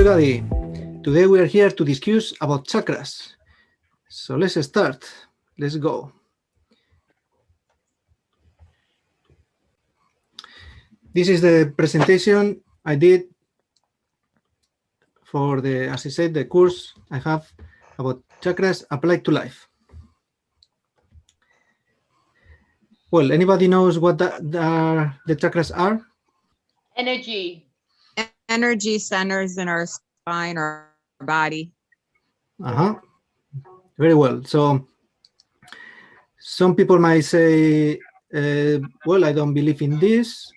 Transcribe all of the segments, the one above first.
everybody. Today we are here to discuss about chakras. So let's start. Let's go. This is the presentation I did for the, as I said, the course I have about chakras applied to life. Well, anybody knows what the chakras are? Energy. Energy centers in our spine or our body. Very well. So some people might say, well, I don't believe in this,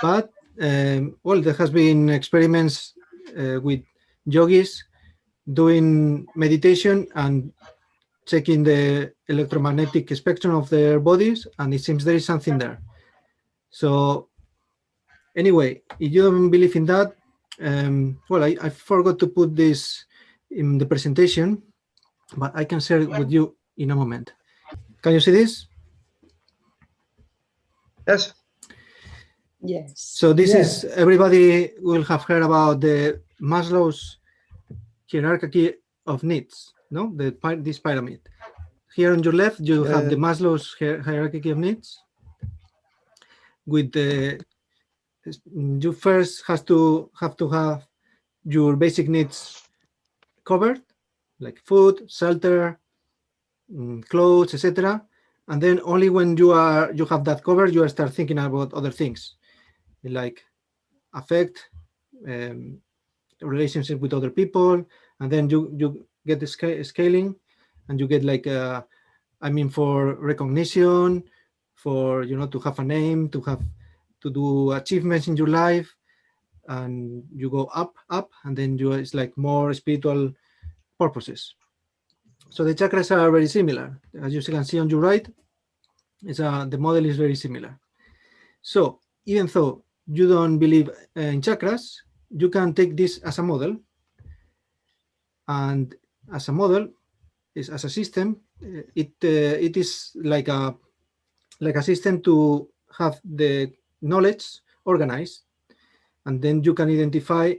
but well, there has been experiments with yogis doing meditation and checking the electromagnetic spectrum of their bodies, and it seems there is something there. So anyway, if you don't believe in that, well, I forgot to put this in the presentation, but I can share it with you in a moment. Can you see this? Yes. Yes. So this is, everybody will have heard about the Maslow's hierarchy of needs, no? This pyramid. Here on your left, you have the Maslow's hierarchy of needs. With the, you first have to have your basic needs covered, like food, shelter, clothes, etc. And then only when you have that covered, you start thinking about other things, like affect, relationship with other people, and then you get the scaling, and you get like for recognition, for to have a name, to do achievements in your life, and you go up, and then it's like more spiritual purposes. So the chakras are very similar, as you can see on your right. The model is very similar. So even though you don't believe in chakras, you can take this as a model, and as a model, as a system, it is like a system to have the knowledge organized, and then you can identify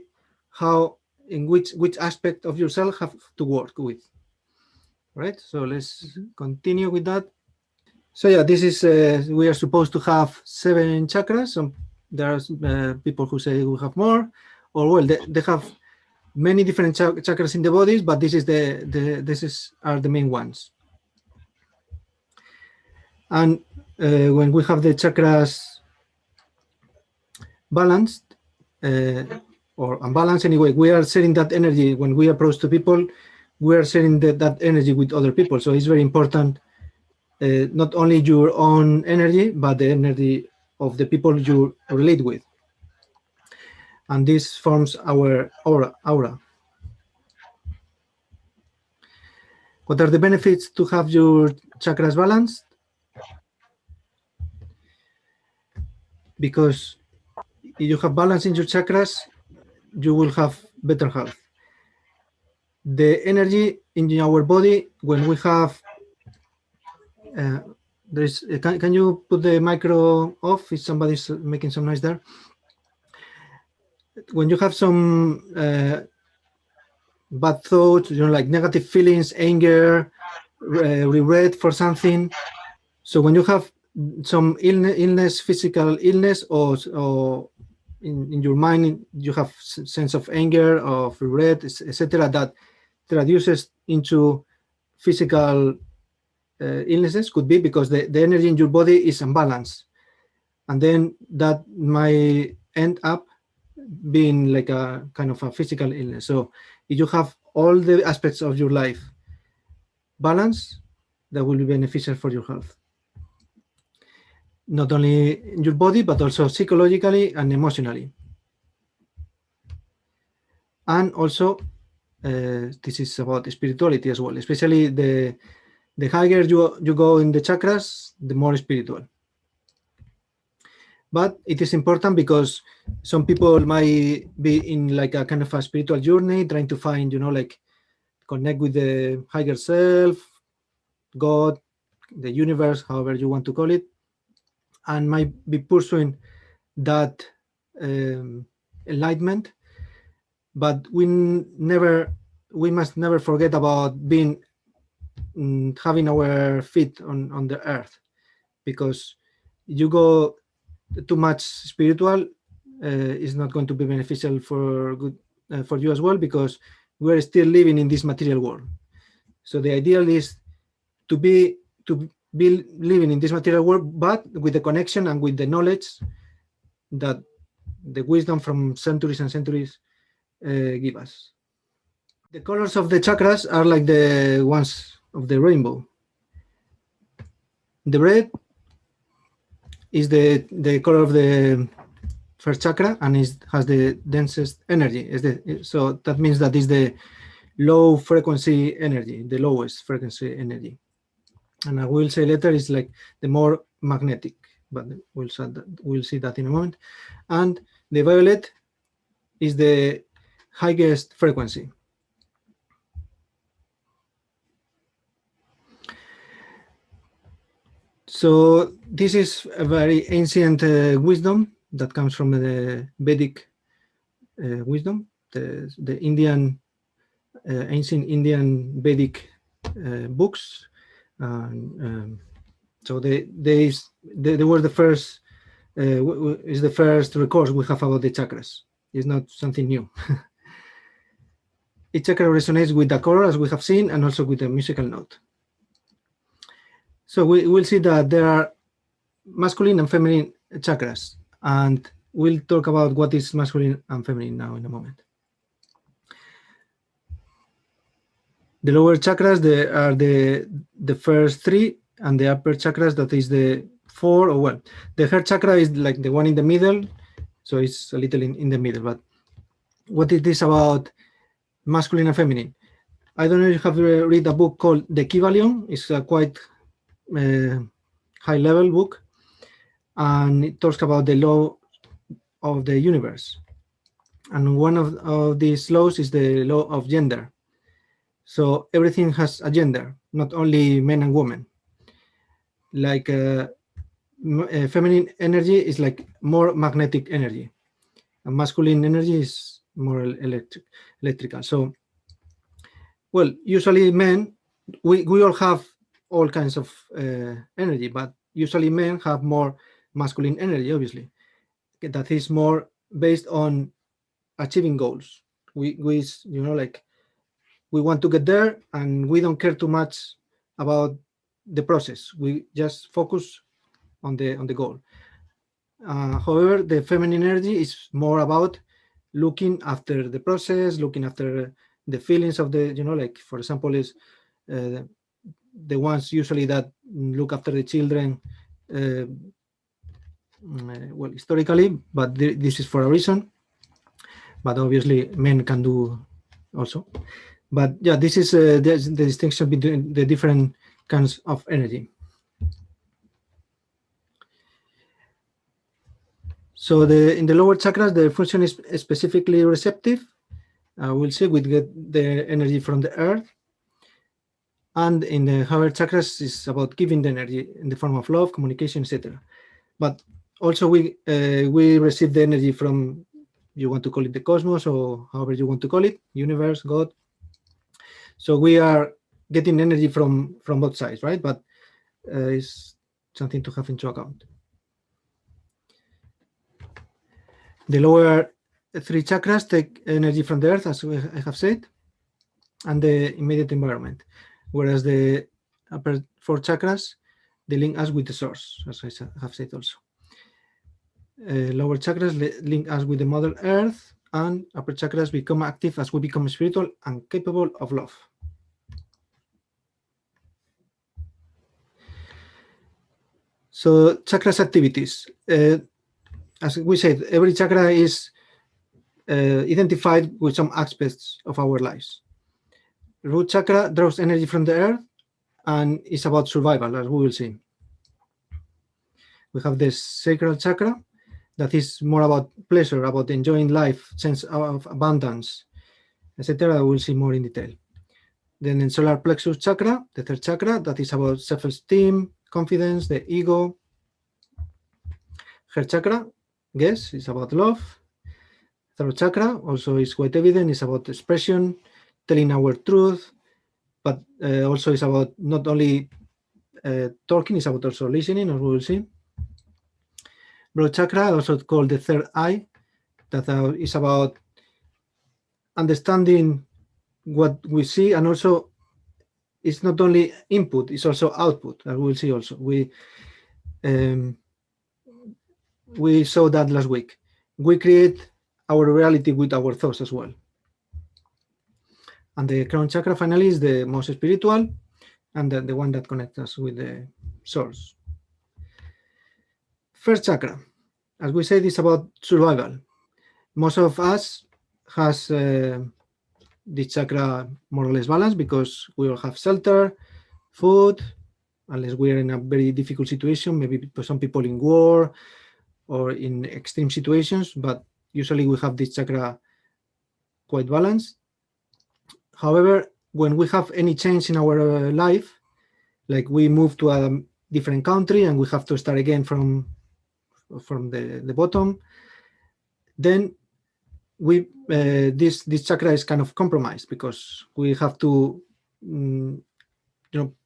how, in which aspect of yourself have to work with. Right. So let's continue with that. So yeah, this is we are supposed to have 7 chakras. There are people who say we have more, or well, they have many different chakras in the bodies, but this is are the main ones. And when we have the chakras balanced or unbalanced, anyway, we are sharing that energy. When we approach to people, we are sharing that energy with other people. So it's very important, not only your own energy, but the energy of the people you relate with. And this forms our aura. What are the benefits to have your chakras balanced? Because if you have balance in your chakras, you will have better health. The energy in our body, when we have, can you put the micro off if somebody's making some noise there? When you have some bad thoughts, like negative feelings, anger, regret for something. So when you have some illness, physical illness, or in your mind, you have sense of anger, of regret, etc., that traduces into physical illnesses, could be because the energy in your body is unbalanced, and then that might end up being like a kind of a physical illness. So if you have all the aspects of your life balanced, that will be beneficial for your health, not only in your body, but also psychologically and emotionally. And also, this is about spirituality as well, especially the higher you go in the chakras, the more spiritual. But it is important because some people might be in like a kind of a spiritual journey, trying to find, like connect with the higher self, God, the universe, however you want to call it, and might be pursuing that enlightenment, but we must never forget about being having our feet on the earth, because you go too much spiritual is not going to be beneficial for you as well, because we're still living in this material world. So the ideal is to be living in this material world, but with the connection and with the knowledge that the wisdom from centuries and centuries give us. The colors of the chakras are like the ones of the rainbow. The red is the color of the first chakra, and has the densest energy. So that means that is the low frequency energy, the lowest frequency energy. And I will say later is like the more magnetic, but we'll see that in a moment. And the violet is the highest frequency. So this is a very ancient wisdom that comes from the Vedic wisdom, the Indian ancient Indian Vedic books. So they were the first is the first records we have about the chakras. It's not something new. Each chakra resonates with the color, as we have seen, and also with the musical note. So we will see that there are masculine and feminine chakras, and we'll talk about what is masculine and feminine now in a moment. The lower chakras are the first three, and the upper chakras, that is the four. Or well, the heart chakra is like the one in the middle, so it's a little in the middle. But what it is about masculine and feminine? I don't know if you have read a book called The Kybalion. It's a quite high-level book, and it talks about the law of the universe. And one of these laws is the law of gender. So everything has a gender, not only men and women. Like feminine energy is like more magnetic energy, and masculine energy is more electrical. So, well, usually men, we all have all kinds of energy, but usually men have more masculine energy, obviously. That is more based on achieving goals. We like, we want to get there, and we don't care too much about the process. We just focus on the goal. However, the feminine energy is more about looking after the process, looking after the feelings of the, like, for example, is the ones usually that look after the children, well, historically, but this is for a reason. But obviously, men can do also. But yeah, this is the distinction between the different kinds of energy. So in the lower chakras, the function is specifically receptive. We'll see, we get the energy from the earth. And in the higher chakras, it's about giving the energy in the form of love, communication, etc. But also we receive the energy from, you want to call it the cosmos, or however you want to call it, universe, God. So we are getting energy from both sides, right? But it's something to have into account. The lower three chakras take energy from the earth, as I have said, and the immediate environment, whereas the upper four chakras, they link us with the source, as I have said also. Lower chakras link us with the Mother Earth, and upper chakras become active as we become spiritual and capable of love. So chakras activities. As we said, every chakra is identified with some aspects of our lives. Root chakra draws energy from the earth and is about survival, as we will see. We have the sacral chakra that is more about pleasure, about enjoying life, sense of abundance, etc. We'll see more in detail. Then in solar plexus chakra, the third chakra, that is about self-esteem, confidence, the ego. Heart chakra, guess, is about love. throat chakra also is quite evident. It's about expression, telling our truth, but also it's about not only talking, it's about also listening, as we will see. Broad chakra, also called the third eye, that is about understanding what we see, and also it's not only input, it's also output, as we'll see also. We saw that last week. We create our reality with our thoughts as well. And the crown chakra finally is the most spiritual and the one that connects us with the source. First chakra, as we said, is about survival. Most of us has this chakra more or less balanced because we all have shelter, food, unless we're in a very difficult situation, maybe some people in war or in extreme situations, but usually we have this chakra quite balanced. However, when we have any change in our life, like we move to a different country and we have to start again from the bottom, then this chakra is kind of compromised because we have to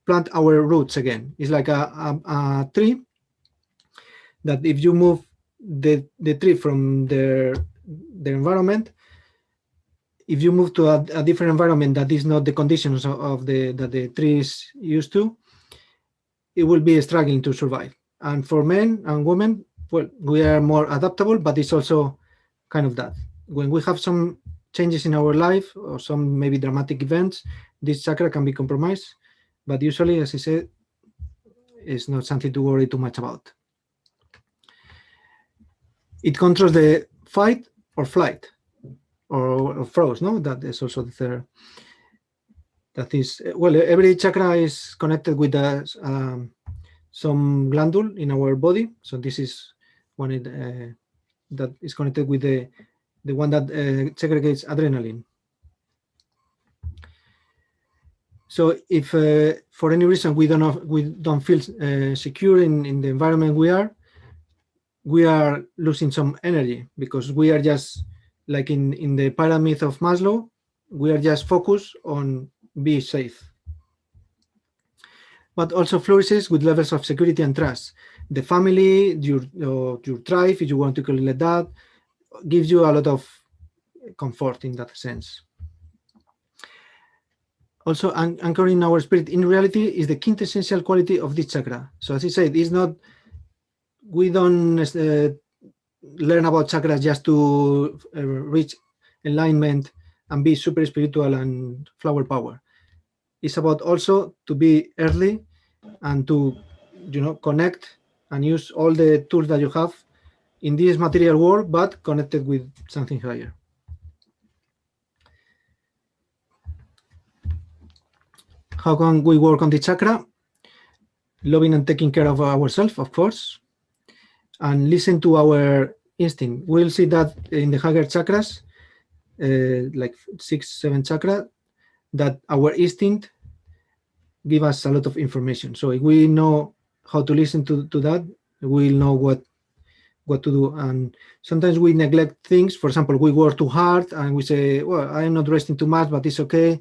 plant our roots again. It's like a tree that if you move the tree from their environment, if you move to a different environment that is not the conditions of that the tree is used to, it will be struggling to survive. And for men and women, well, we are more adaptable, but it's also kind of that. When we have some changes in our life or some maybe dramatic events, this chakra can be compromised. But usually, as I said, it's not something to worry too much about. It controls the fight or flight or froze, no? That is also the third. That is, well, every chakra is connected with some glandule in our body. So this is one that is connected with the one that segregates adrenaline. So if for any reason we don't feel secure in the environment we are losing some energy because we are just like in the pyramid of Maslow, we are just focused on be safe. But also flourishes with levels of security and trust. The family, your tribe, if you want to call it like that, gives you a lot of comfort in that sense. Also, anchoring our spirit in reality is the quintessential quality of this chakra. So as I said, it's not, we don't learn about chakras just to reach enlightenment and be super spiritual and flower power. It's about also to be earthly and to connect and use all the tools that you have in this material world, but connected with something higher. How can we work on the chakra? Loving and taking care of ourselves, of course, and listen to our instinct. We'll see that in the higher chakras, like 6, 7 chakra, that our instinct give us a lot of information. So if we know how to listen to that, we'll know what to do. And sometimes we neglect things. For example, we work too hard and we say, well, I'm not resting too much, but it's okay.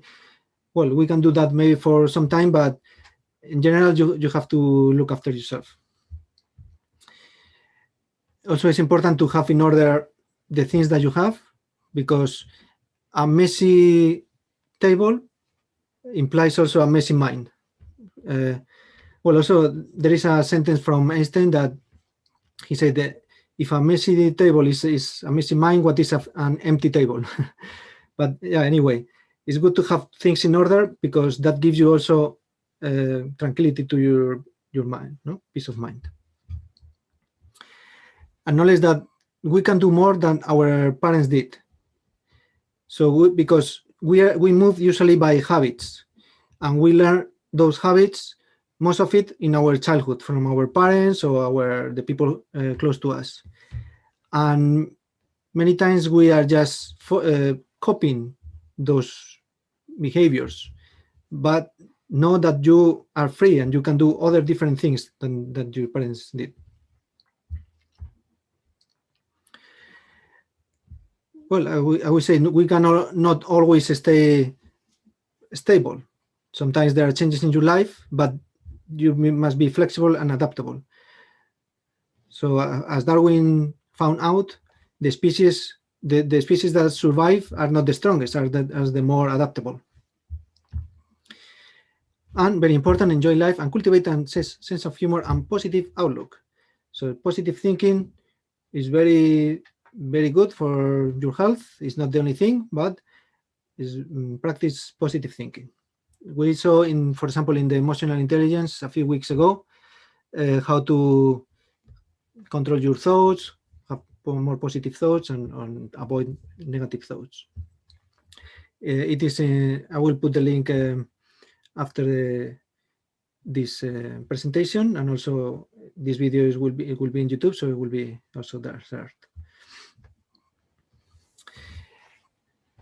Well, we can do that maybe for some time, but in general, you have to look after yourself. Also, it's important to have in order the things that you have, because a messy table implies also a messy mind. Well, also, there is a sentence from Einstein that he said that if a messy table is a messy mind, what is an empty table? But yeah, anyway, it's good to have things in order because that gives you also tranquility to your mind, no? Peace of mind. And knowledge that we can do more than our parents did. So because we move usually by habits, and we learn those habits, most of it in our childhood from our parents or the people close to us. And many times we are just copying those behaviors, but know that you are free and you can do other different things than that your parents did. Well, I would say we cannot not always stay stable. Sometimes there are changes in your life, but you must be flexible and adaptable. So as Darwin found out, the species that survive are not the strongest, are the more adaptable. And very important, enjoy life and cultivate a sense of humor and positive outlook. So positive thinking is very, very good for your health. It's not the only thing, but is practice positive thinking. We saw for example, in the emotional intelligence a few weeks ago, how to control your thoughts, have more positive thoughts, and avoid negative thoughts. It is. I will put the link after this presentation, and also this video will be in YouTube, so it will be also there.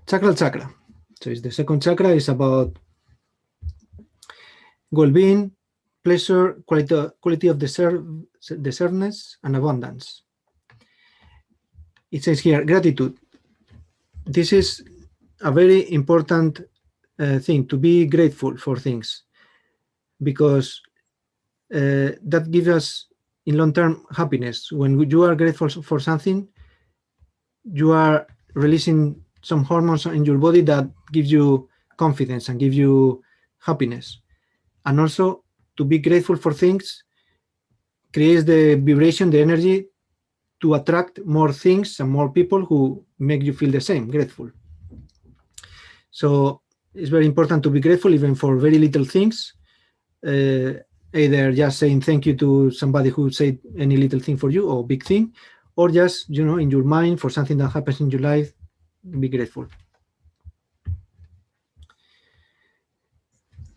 Chakra. So it's the second chakra. Is about well-being, pleasure, quality of deservedness, and abundance. It says here gratitude. This is a very important thing, to be grateful for things, because that gives us in long-term happiness. When you are grateful for something, you are releasing some hormones in your body that gives you confidence and give you happiness. And also, to be grateful for things creates the vibration, the energy to attract more things and more people who make you feel the same, grateful. So it's very important to be grateful even for very little things. Either just saying thank you to somebody who said any little thing for you or big thing, or just, in your mind for something that happens in your life, be grateful.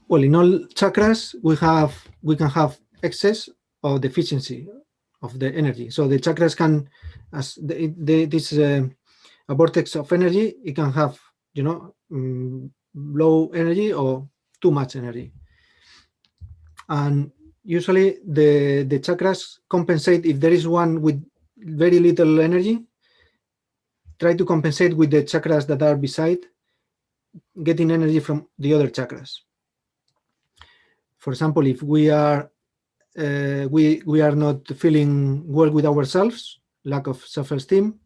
Well, in all chakras, we can have excess or deficiency of the energy. So the chakras can, as this a vortex of energy, it can have, low energy or too much energy. And usually the chakras compensate. If there is one with very little energy, try to compensate with the chakras that are beside, getting energy from the other chakras. For example, if we are not feeling well with ourselves, lack of self-esteem,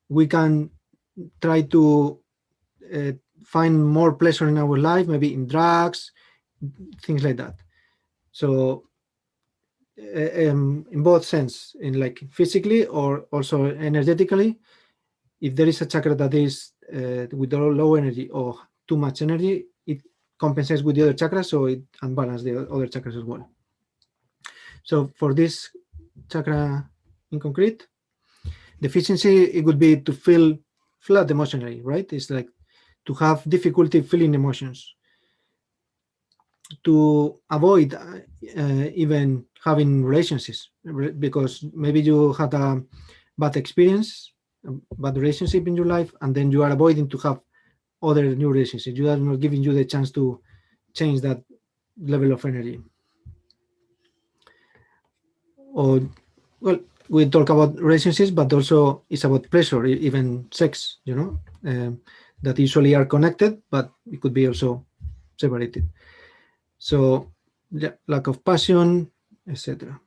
we can try to find more pleasure in our life, maybe in drugs, things like that. So in both sense, in like physically or also energetically, if there is a chakra that is with low energy or too much energy, it compensates with the other chakras, so it unbalances the other chakras as well. So for this chakra in concrete, deficiency, it would be to feel flat emotionally, right? It's like to have difficulty feeling emotions, to avoid even having relationships, because maybe you had a bad experience, a bad relationship in your life, and then you are avoiding to have other new relationships. You are not giving you the chance to change that level of energy. Or, well, we talk about relationships, but also it's about pleasure, even sex, that usually are connected, but it could be also separated. So, yeah, lack of passion, etc.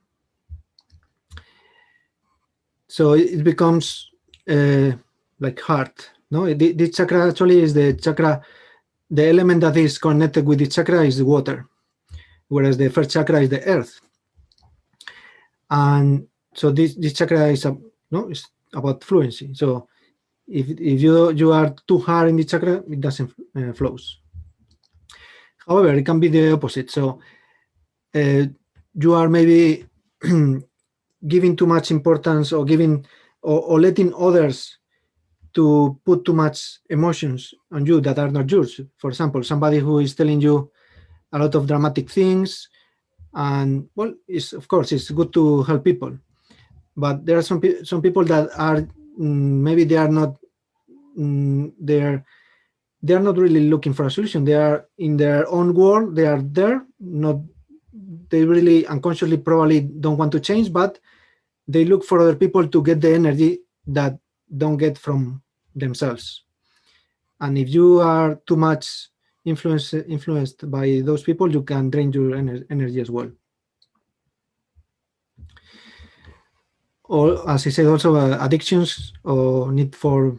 So it becomes like heart. No, this chakra actually is the chakra. The element that is connected with the chakra is the water, whereas the first chakra is the earth. And so this chakra is it's about fluency. So if you are too hard in the chakra, it doesn't flows. However, it can be the opposite. So you are maybe giving too much importance, or giving or letting others to put too much emotions on you that are not yours. For example, somebody who is telling you a lot of dramatic things, and well, of course it's good to help people, but there are some people that are maybe they are not they are not really looking for a solution. They are in their own world. They are there. They really unconsciously probably don't want to change, but they look for other people to get the energy that don't get from themselves. And if you are too much influenced by those people, you can drain your energy as well. Or, as I said, also addictions or need for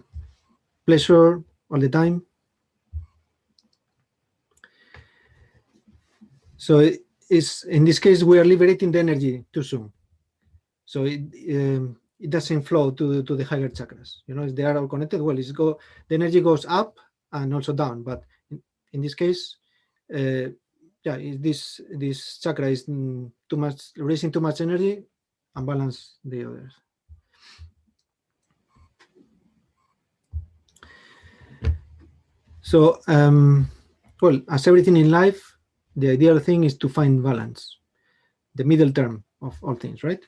pleasure all the time. So in this case, we are liberating the energy too soon. So it doesn't flow to the higher chakras. You know, if they are all connected, well, the energy goes up and also down. But in this case, this chakra is too much, raising too much energy, and balance the others. So, well, as everything in life, the ideal thing is to find balance, the middle term of all things, right?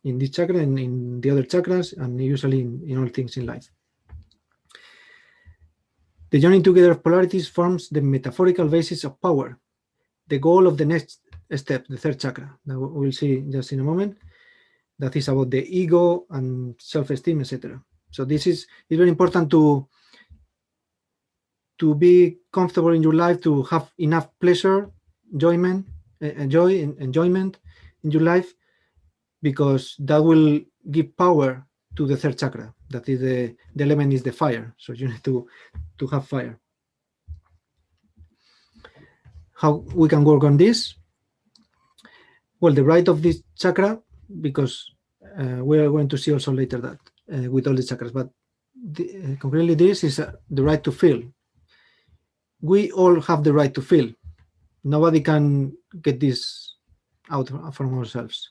In this chakra and in the other chakras, and usually in all things in life. The joining together of polarities forms the metaphorical basis of power, the goal of the next step, the third chakra, that we'll see just in a moment. That is about the ego and self-esteem, etc. So this is very important to be comfortable in your life, to have enough pleasure, enjoyment in your life, because that will give power to the third chakra. That is the element is the fire. So you need to have fire. How we can work on this? Well, the right of this chakra, because we are going to see also later that with all the chakras, but concretely this is the right to feel. We all have the right to feel. Nobody can get this out from ourselves.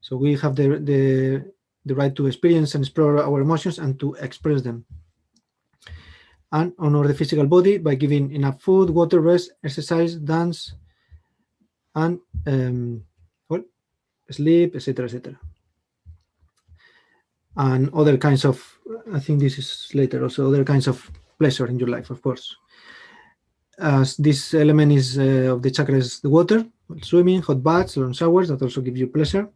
So we have the right to experience and explore our emotions and to express them. And honor the physical body by giving enough food, water, rest, exercise, dance, and well, sleep, etc., etc. And other kinds of, I think this is later also, other kinds of pleasure in your life, of course. As this element is of the chakra is the water, swimming, hot baths, long showers that also give you pleasure.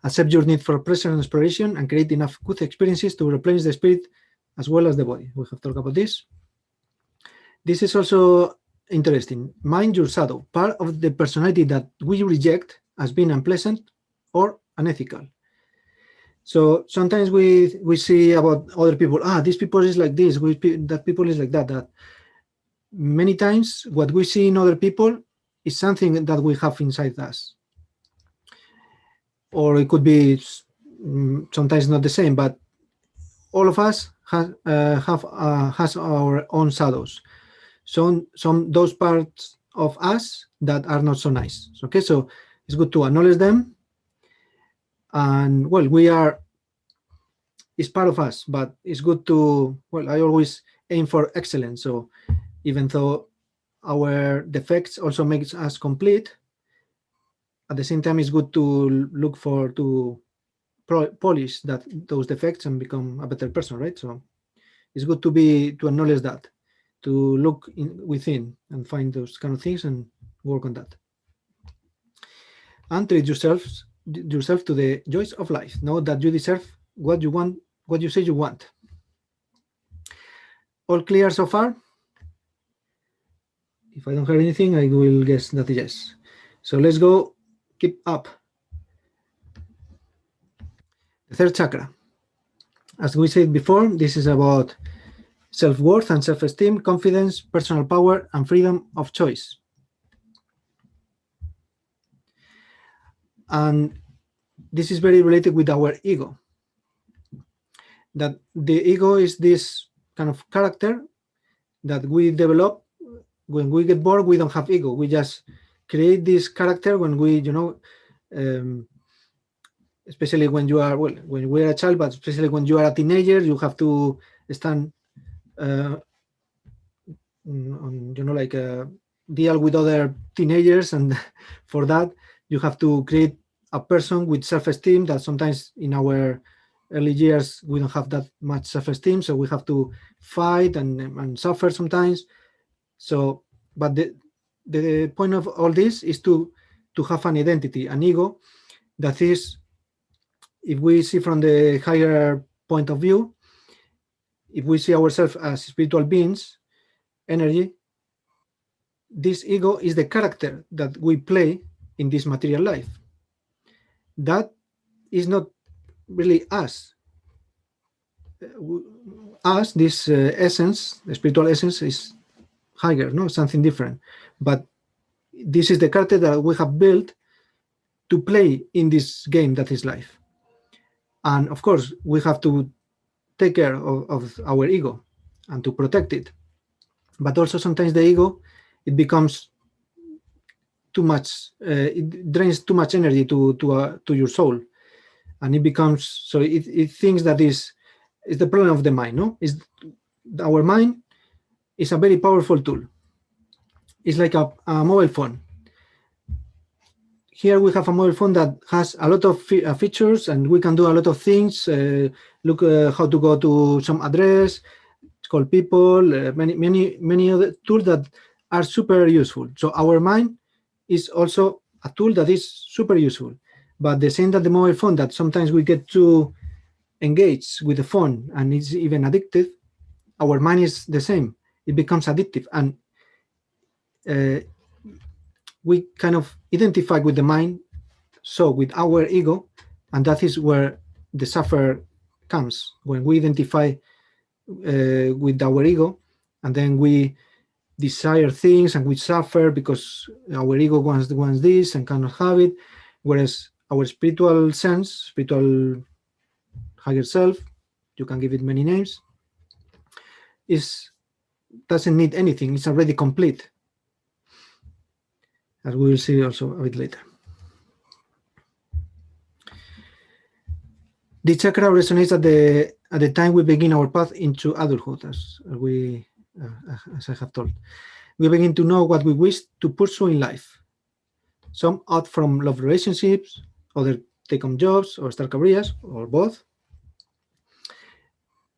Accept your need for pleasure and exploration and create enough good experiences to replenish the spirit as well as the body. We have talked about this. This is also interesting. Mind your shadow, part of the personality that we reject as being unpleasant or unethical. So sometimes we see about other people, this people is like this, that people is like that. That many times what we see in other people is something that we have inside us. Or it could be sometimes not the same, but all of us has our own shadows. Some those parts of us that are not so nice. Okay, so it's good to acknowledge them. And well, it's part of us, but it's good to, well, I always aim for excellence. So even though our defects also makes us complete, at the same time, it's good to look to polish those defects and become a better person, right? So it's good to acknowledge that, to look within and find those kind of things and work on that. And treat yourself to the joys of life. Know that you deserve what you want, what you say you want. All clear so far? If I don't hear anything, I will guess that yes. So let's go. Keep up. The third chakra. As we said before, this is about self-worth and self-esteem, confidence, personal power, and freedom of choice. And this is very related with our ego. That the ego is this kind of character that we develop when we get bored. We don't have ego. We just create this character when we, especially when you are, well, when we are a child, but especially when you are a teenager, you have to stand deal with other teenagers, and for that you have to create a person with self-esteem that sometimes in our early years we don't have that much self-esteem, so we have to fight and suffer sometimes. So, but the point of all this is to have an identity, an ego, that is, if we see from the higher point of view, if we see ourselves as spiritual beings, energy, this ego is the character that we play in this material life. That is not really us. Us, this essence, the spiritual essence, is higher, no, something different. But this is the character that we have built to play in this game that is life. And of course, we have to take care of our ego and to protect it. But also sometimes the ego, it becomes too much, it drains too much energy to your soul. And it becomes, so it thinks that is the problem of the mind, no? Is our mind is a very powerful tool. It's like a mobile phone. Here we have a mobile phone that has a lot of features, and we can do a lot of things. Look how to go to some address, call people, many other tools that are super useful. So our mind is also a tool that is super useful. But the same that the mobile phone, that sometimes we get too engaged with the phone and it's even addictive, our mind is the same. It becomes addictive, and we kind of identify with the mind, so with our ego, and that is where the suffer comes, when we identify with our ego, and then we desire things and we suffer because our ego wants this and cannot have it, whereas our spiritual sense, spiritual higher self, you can give it many names, doesn't need anything. It's already complete, as we will see also a bit later. The chakra resonates at the time we begin our path into adulthood, as I have told. We begin to know what we wish to pursue in life. Some opt from love relationships, others take on jobs or start careers, or both.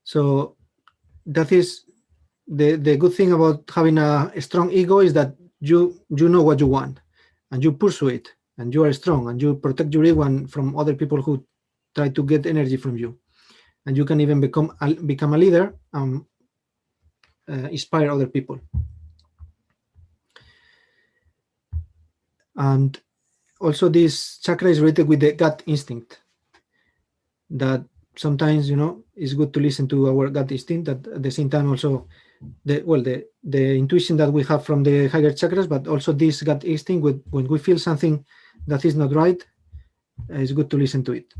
So that is the good thing about having a strong ego, is that you know what you want and you pursue it, and you are strong and you protect your ego from other people who try to get energy from you, and you can even become a leader and inspire other people. And also this chakra is related with the gut instinct, that sometimes, it's good to listen to our gut instinct, that at the same time also the intuition that we have from the higher chakras, but also this gut instinct, when we feel something that is not right, it's good to listen to it.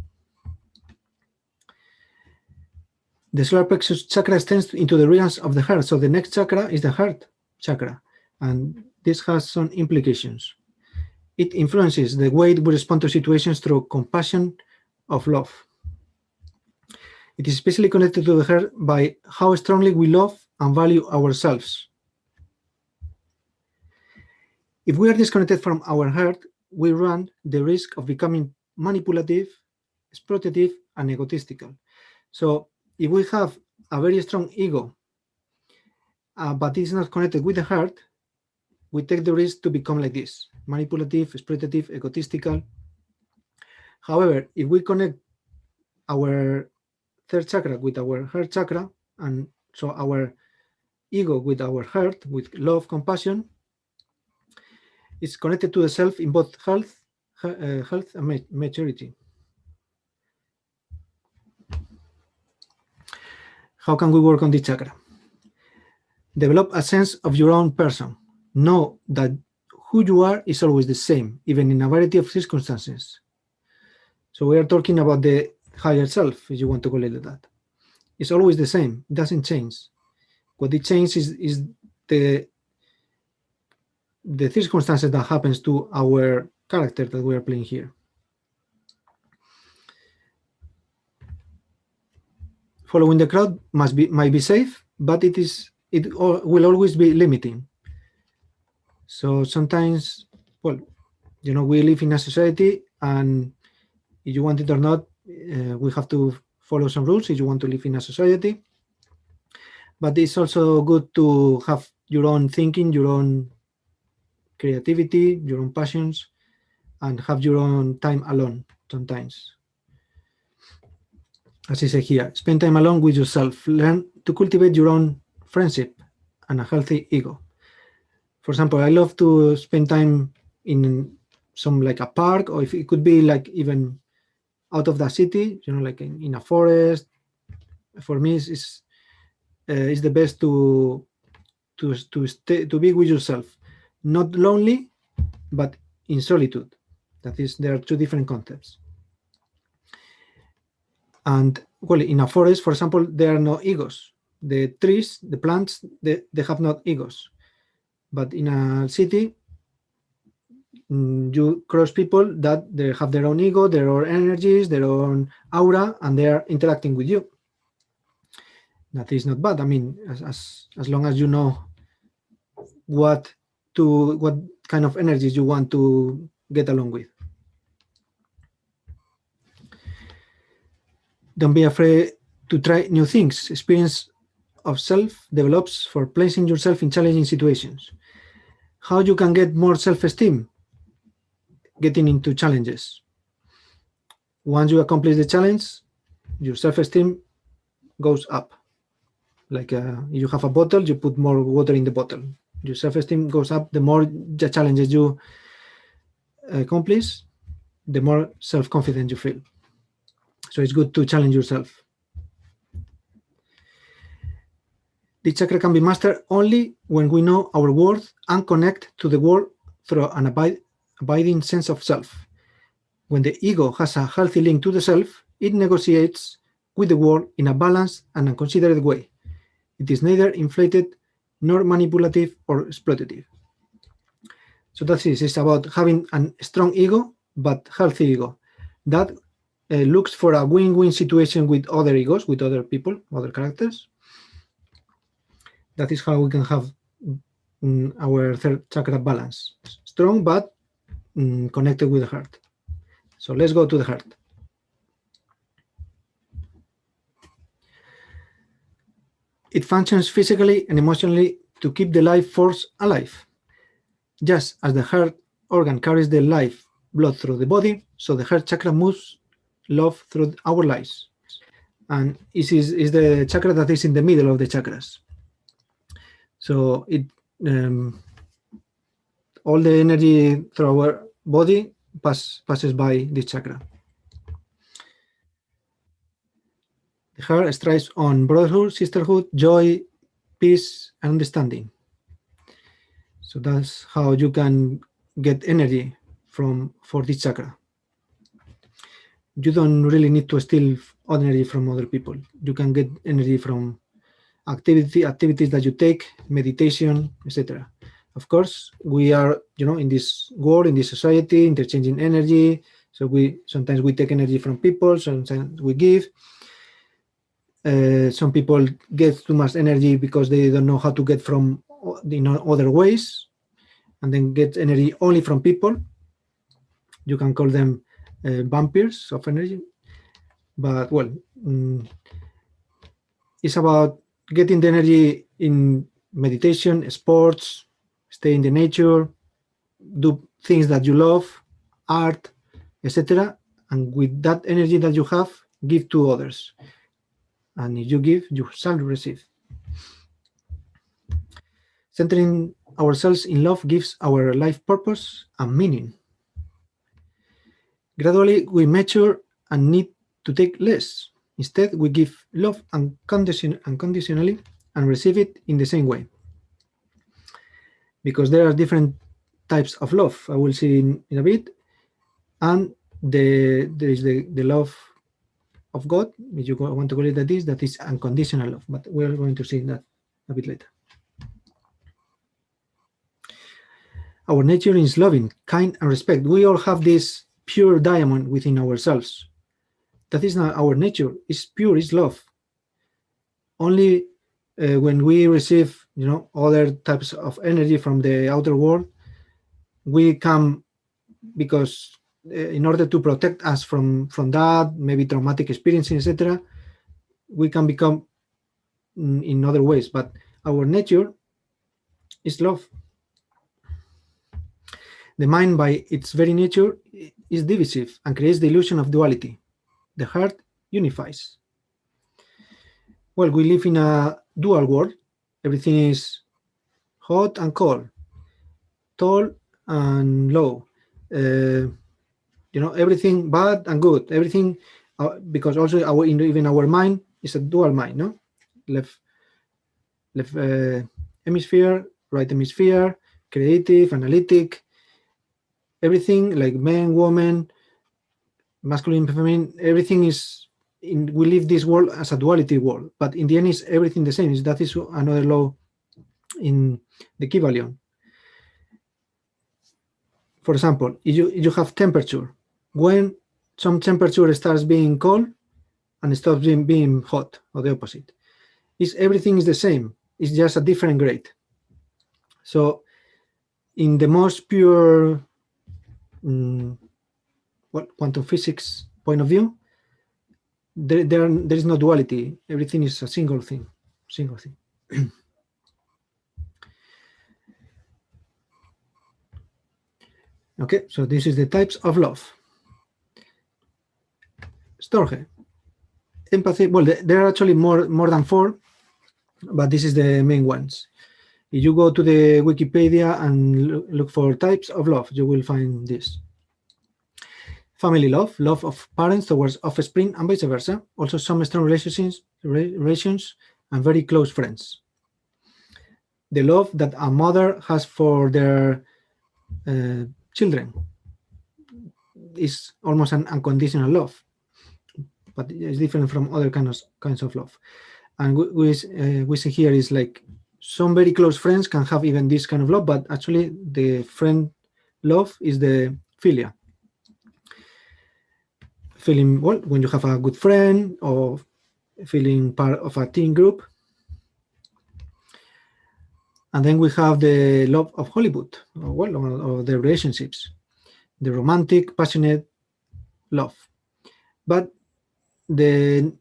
The solar plexus chakra extends into the regions of the heart. So the next chakra is the heart chakra, and this has some implications. It influences the way we respond to situations through compassion of love. It is especially connected to the heart by how strongly we love and value ourselves. If we are disconnected from our heart, we run the risk of becoming manipulative, exploitative, and egotistical. So if we have a very strong ego, but it's not connected with the heart, we take the risk to become like this: manipulative, exploitative, egotistical. However, if we connect our third chakra with our heart chakra, and so our ego with our heart, with love, compassion, it's connected to the self in both health and maturity. How can we work on this chakra? Develop a sense of your own person. Know that who you are is always the same, even in a variety of circumstances. So we are talking about the higher self, if you want to call it that. It's always the same. It doesn't change. What it changes is the circumstances that happens to our character that we are playing here. Following the crowd might be safe, but it will always be limiting. So sometimes, we live in a society, and if you want it or not, we have to follow some rules if you want to live in a society. But it's also good to have your own thinking, your own creativity, your own passions, and have your own time alone sometimes. as I say here, spend time alone with yourself. Learn to cultivate your own friendship and a healthy ego. For example, I love to spend time in some like a park, or if it could be like even out of the city, like in a forest. For me, it's the best to be with yourself, not lonely, but in solitude. That is, there are two different concepts. And well, in a forest, for example, there are no egos. The trees, the plants, they have not egos. But in a city, you cross people that they have their own ego, their own energies, their own aura, and they are interacting with you. That is not bad. I mean, as long as you know what kind of energies you want to get along with. Don't be afraid to try new things. Experience of self develops for placing yourself in challenging situations. How you can get more self-esteem? Getting into challenges. Once you accomplish the challenge, your self-esteem goes up. Like you have a bottle, you put more water in the bottle. Your self-esteem goes up the more the challenges you accomplish, the more self-confident you feel. So it's good to challenge yourself. The chakra can be mastered only when we know our worth and connect to the world through an abiding sense of self. When the ego has a healthy link to the self, it negotiates with the world in a balanced and unconsidered way. It is neither inflated nor manipulative or exploitative. So that's it. It's about having a strong ego, but healthy ego. That looks for a win-win situation with other egos, with other people, other characters. That is how we can have our third chakra balance. Strong, but connected with the heart. So let's go to the heart. It functions physically and emotionally to keep the life force alive. Just as the heart organ carries the life blood through the body, so the heart chakra moves love through our lives. And it is the chakra that is in the middle of the chakras. So it all the energy through our body passes by this chakra. The heart strives on brotherhood, sisterhood, joy, peace, and understanding. So that's how you can get energy for this chakra. You don't really need to steal energy from other people. You can get energy from activities that you take, meditation, etc. Of course, we are, in this world, in this society, interchanging energy. So sometimes we take energy from people, sometimes we give. Some people get too much energy because they don't know how to get from other ways, and then get energy only from people. You can call them vampires of energy. But well, it's about getting the energy in meditation, sports, stay in the nature, do things that you love, art, etc. And with that energy that you have, give to others. And if you give, you shall receive. Centering ourselves in love gives our life purpose and meaning. Gradually, we mature and need to take less. Instead, we give love unconditionally and receive it in the same way. Because there are different types of love, I will see in a bit. And there is the love of God, if you want to call it that is unconditional love. But we're going to see that a bit later. Our nature is loving, kind, and respect. We all have this pure diamond within ourselves. That is not our nature. It's pure, it's love. Only when we receive, other types of energy from the outer world, we come, because in order to protect us from that, maybe traumatic experiences, etc., we can become in other ways. But our nature is love. The mind, by its very nature, is divisive and creates the illusion of duality. The heart unifies. well, we live in a dual world. Everything is hot and cold, tall and low. Everything bad and good. Everything, because also even our mind is a dual mind, no? Left hemisphere, right hemisphere, creative, analytic. Everything like man, woman, masculine, feminine. Everything is. We live this world as a duality world, but in the end, is everything the same. That is another law in the Kybalion. For example, if you have temperature, when some temperature starts being cold and stops being hot, or the opposite, everything is the same. It's just a different grade. So, in the most pure quantum physics point of view, there is no duality. Everything is a single thing. Okay, so this is the types of love. Storge. Empathy. Well, there are actually more than 4, but this is the main ones. If you go to the Wikipedia and look for types of love, you will find this. Family love of parents towards offspring and vice versa. Also some strong relations and very close friends. The love that a mother has for their children is almost an unconditional love, but it's different from other kinds of love. And we see here is like some very close friends can have even this kind of love, but actually the friend love is the philia. Feeling, well, when you have a good friend or feeling part of a team group. And then we have the love of Hollywood, or the relationships, the romantic, passionate love. But the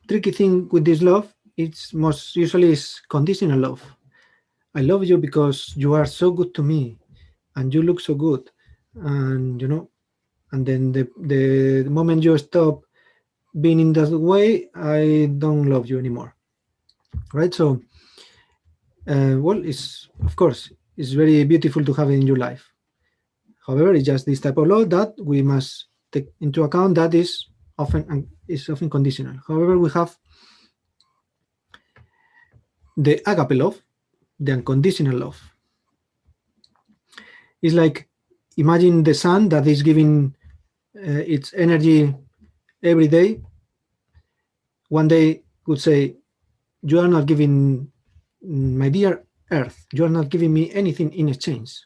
tricky thing with this love, it's most usually is conditional love. I love you because you are so good to me, and you look so good, and and then the moment you stop being in that way, I don't love you anymore, right? So, well, it's of course it's very beautiful to have in your life. However, it's just this type of love that we must take into account that is often conditional. However, we have the agape love, the unconditional love. It's like, imagine the sun that is giving its energy every day. One day would say, you are not giving, my dear Earth, you are not giving me anything in exchange.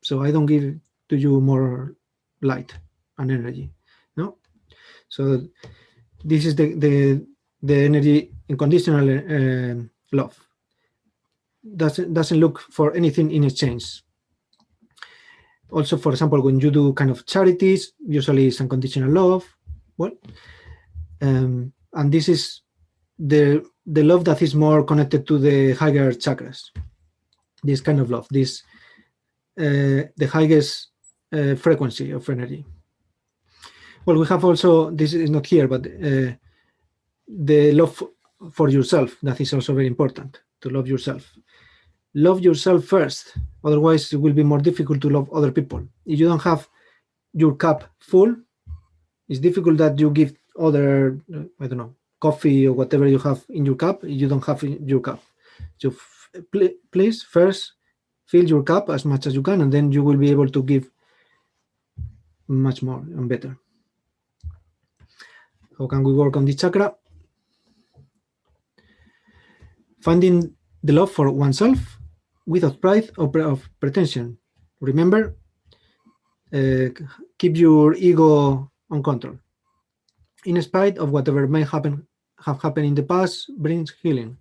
So I don't give to you more light and energy. No? So this is the energy unconditional love. Doesn't look for anything in exchange. Also, for example, when you do kind of charities, usually it's unconditional love. Well, and this is the love that is more connected to the higher chakras. This kind of love, this the highest frequency of energy. Well, we have also, this is not here, but the love for yourself, that is also very important, to love yourself. Love yourself first, otherwise it will be more difficult to love other people. If you don't have your cup full, it's difficult that you give other, I don't know, coffee or whatever you have in your cup, you don't have in your cup. So please first fill your cup as much as you can, and then you will be able to give much more and better. How can we work on this chakra? Finding the love for oneself without pride or pretension. Remember, keep your ego on control. In spite of whatever may have happened in the past, brings healing.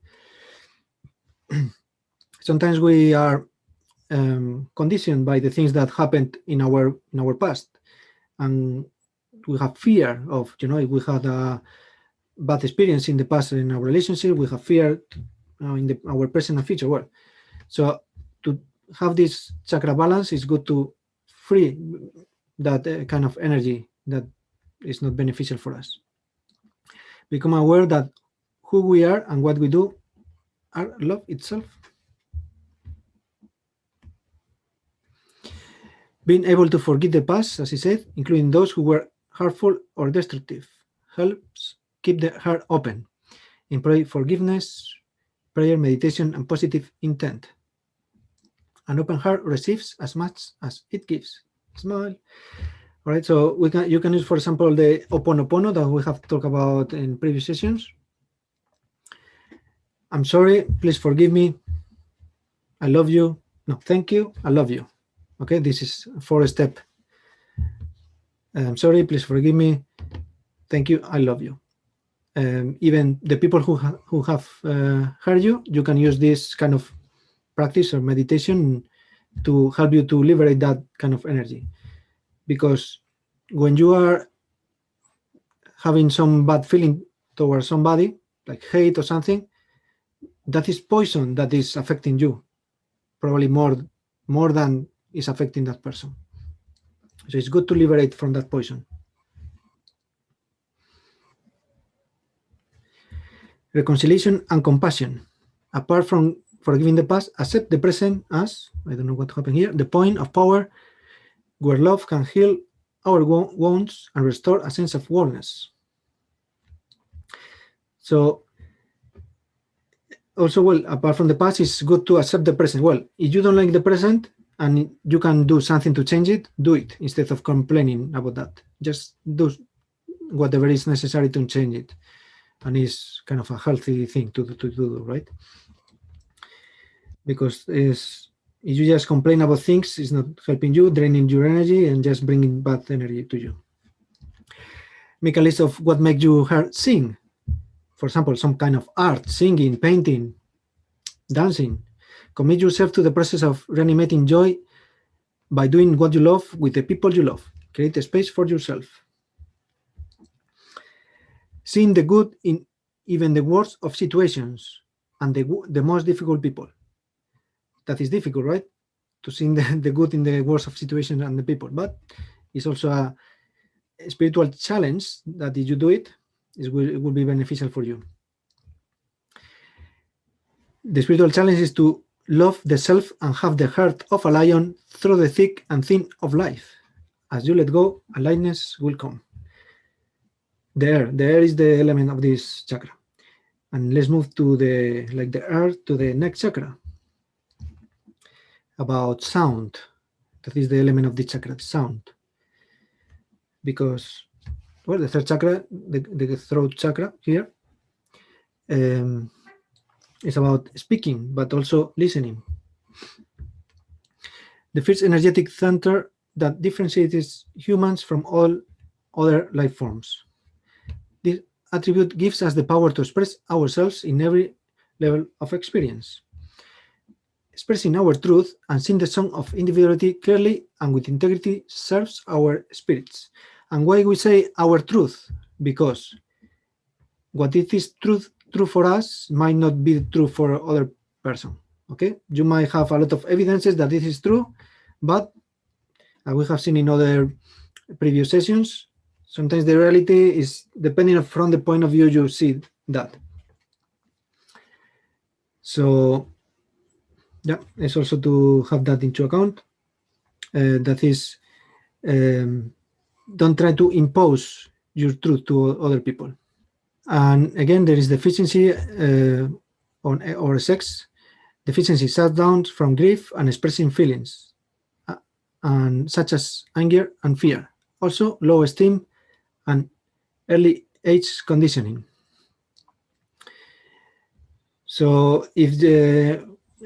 Sometimes we are conditioned by the things that happened in our past, and we have fear of, if we had a bad experience in the past in our relationship, we have fear in our present and future world. So to have this chakra balance, is good to free that kind of energy that is not beneficial for us. Become aware that who we are and what we do are love itself. Being able to forgive the past, as he said, including those who were hurtful or destructive, helps keep the heart open. Employ forgiveness, prayer, meditation, and positive intent. An open heart receives as much as it gives. Smile. All right, so you can use, for example, the Ho'oponopono that we have talked about in previous sessions. I'm sorry, please forgive me. I love you. No, thank you, I love you. Okay, this is 4-step. I'm sorry, please forgive me. Thank you, I love you. Even the people who have heard you, you can use this kind of practice or meditation to help you to liberate that kind of energy. Because when you are having some bad feeling towards somebody, like hate or something, that is poison that is affecting you, probably more than is affecting that person. So it's good to liberate from that poison. Reconciliation and compassion. Apart from forgiving the past, accept the present as, I don't know what happened here, the point of power where love can heal our wounds and restore a sense of wholeness. So also, well, apart from the past, it's good to accept the present. Well, if you don't like the present and you can do something to change it, do it instead of complaining about that. Just do whatever is necessary to change it. And it's kind of a healthy thing to do, right? Because if you just complain about things, it's not helping you, draining your energy and just bringing bad energy to you. Make a list of what makes your heart sing. For example, some kind of art, singing, painting, dancing. Commit yourself to the process of reanimating joy by doing what you love with the people you love. Create a space for yourself. Seeing the good in even the worst of situations and the most difficult people. That is difficult, right? To see the good in the worst of situations and the people. But it's also a spiritual challenge that if you do it, it will be beneficial for you. The spiritual challenge is to love the self and have the heart of a lion through the thick and thin of life. As you let go, a lightness will come. The air is the element of this chakra. And let's move to the air to the next chakra. About sound. That is the element of the chakra, sound. Because, well, the third chakra, the throat chakra here, is about speaking, but also listening. The first energetic center that differentiates humans from all other life forms. This attribute gives us the power to express ourselves in every level of experience. Expressing our truth and sing the song of individuality clearly and with integrity serves our spirits. And why we say our truth? Because what it is true for us might not be true for other person. Okay, you might have a lot of evidences that this is true, but as we have seen in other previous sessions, sometimes the reality is depending from the point of view you see that. So yeah, it's also to have that into account. That is, don't try to impose your truth to other people. And again, there is deficiency or sex. Deficiency shut down from grief and expressing feelings, and such as anger and fear. Also, low esteem and early age conditioning. So if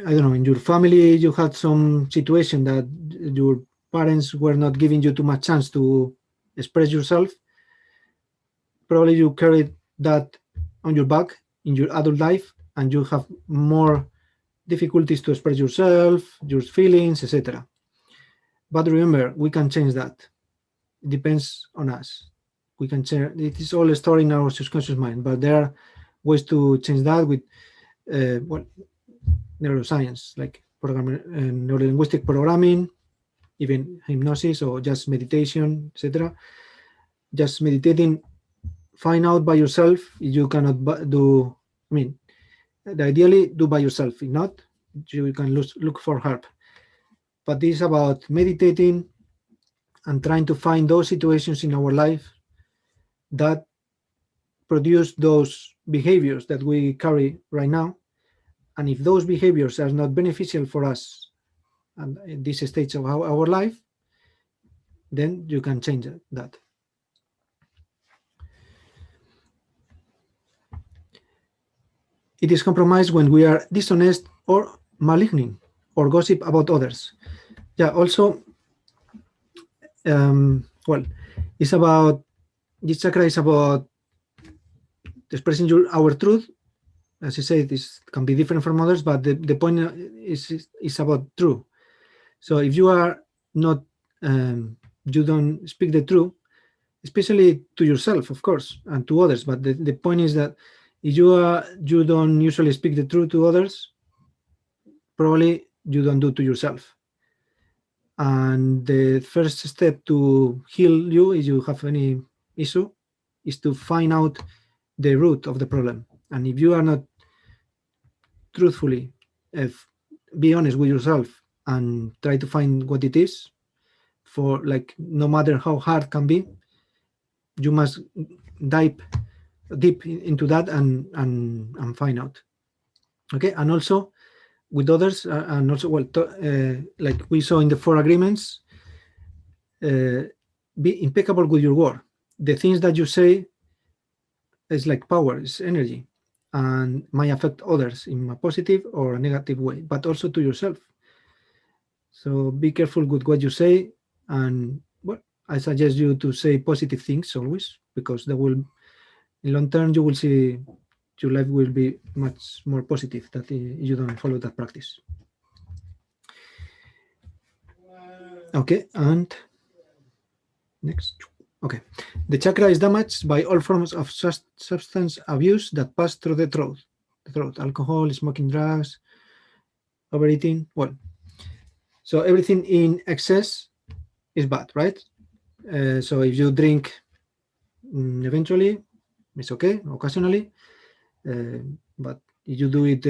I don't know, in your family you had some situation that your parents were not giving you too much chance to express yourself, probably you carried that on your back in your adult life and you have more difficulties to express yourself, your feelings, etc. But remember, we can change that. It depends on us. We can change. It is all stored in our subconscious mind, but there are ways to change that with neuroscience, like neurolinguistic programming, even hypnosis or just meditation, etc. Just meditating, find out by yourself if you cannot do I mean, ideally do by yourself. If not, you can look for help. But this is about meditating and trying to find those situations in our life that produce those behaviors that we carry right now. And if those behaviors are not beneficial for us and in this stage of our life, then you can change that. It is compromised when we are dishonest or malignant or gossip about others. Yeah, also, well, it's about, this chakra is about expressing our truth. As you say, this can be different from others, but the point is about truth. So if you are not, you don't speak the truth, especially to yourself, of course, and to others. But the point is that if you don't usually speak the truth to others, probably you don't do to yourself. And the first step to heal you, if you have any issue, is to find out the root of the problem. And if you are not truthfully, be honest with yourself and try to find what it is, for like, no matter how hard it can be, you must dive deep into that and find out. Okay, and also with others, and also, well, like we saw in the 4 agreements, be impeccable with your word. The things that you say is like power, is energy, and might affect others in a positive or a negative way, but also to yourself. So be careful with what you say, and well, I suggest you to say positive things always, because that will, in long term, you will see your life will be much more positive that you don't follow that practice. Okay, and next. Okay, the chakra is damaged by all forms of substance abuse that pass through the throat. Alcohol, smoking, drugs, overeating. Well, so everything in excess is bad, right? So if you drink, eventually, it's okay, occasionally, but if you do it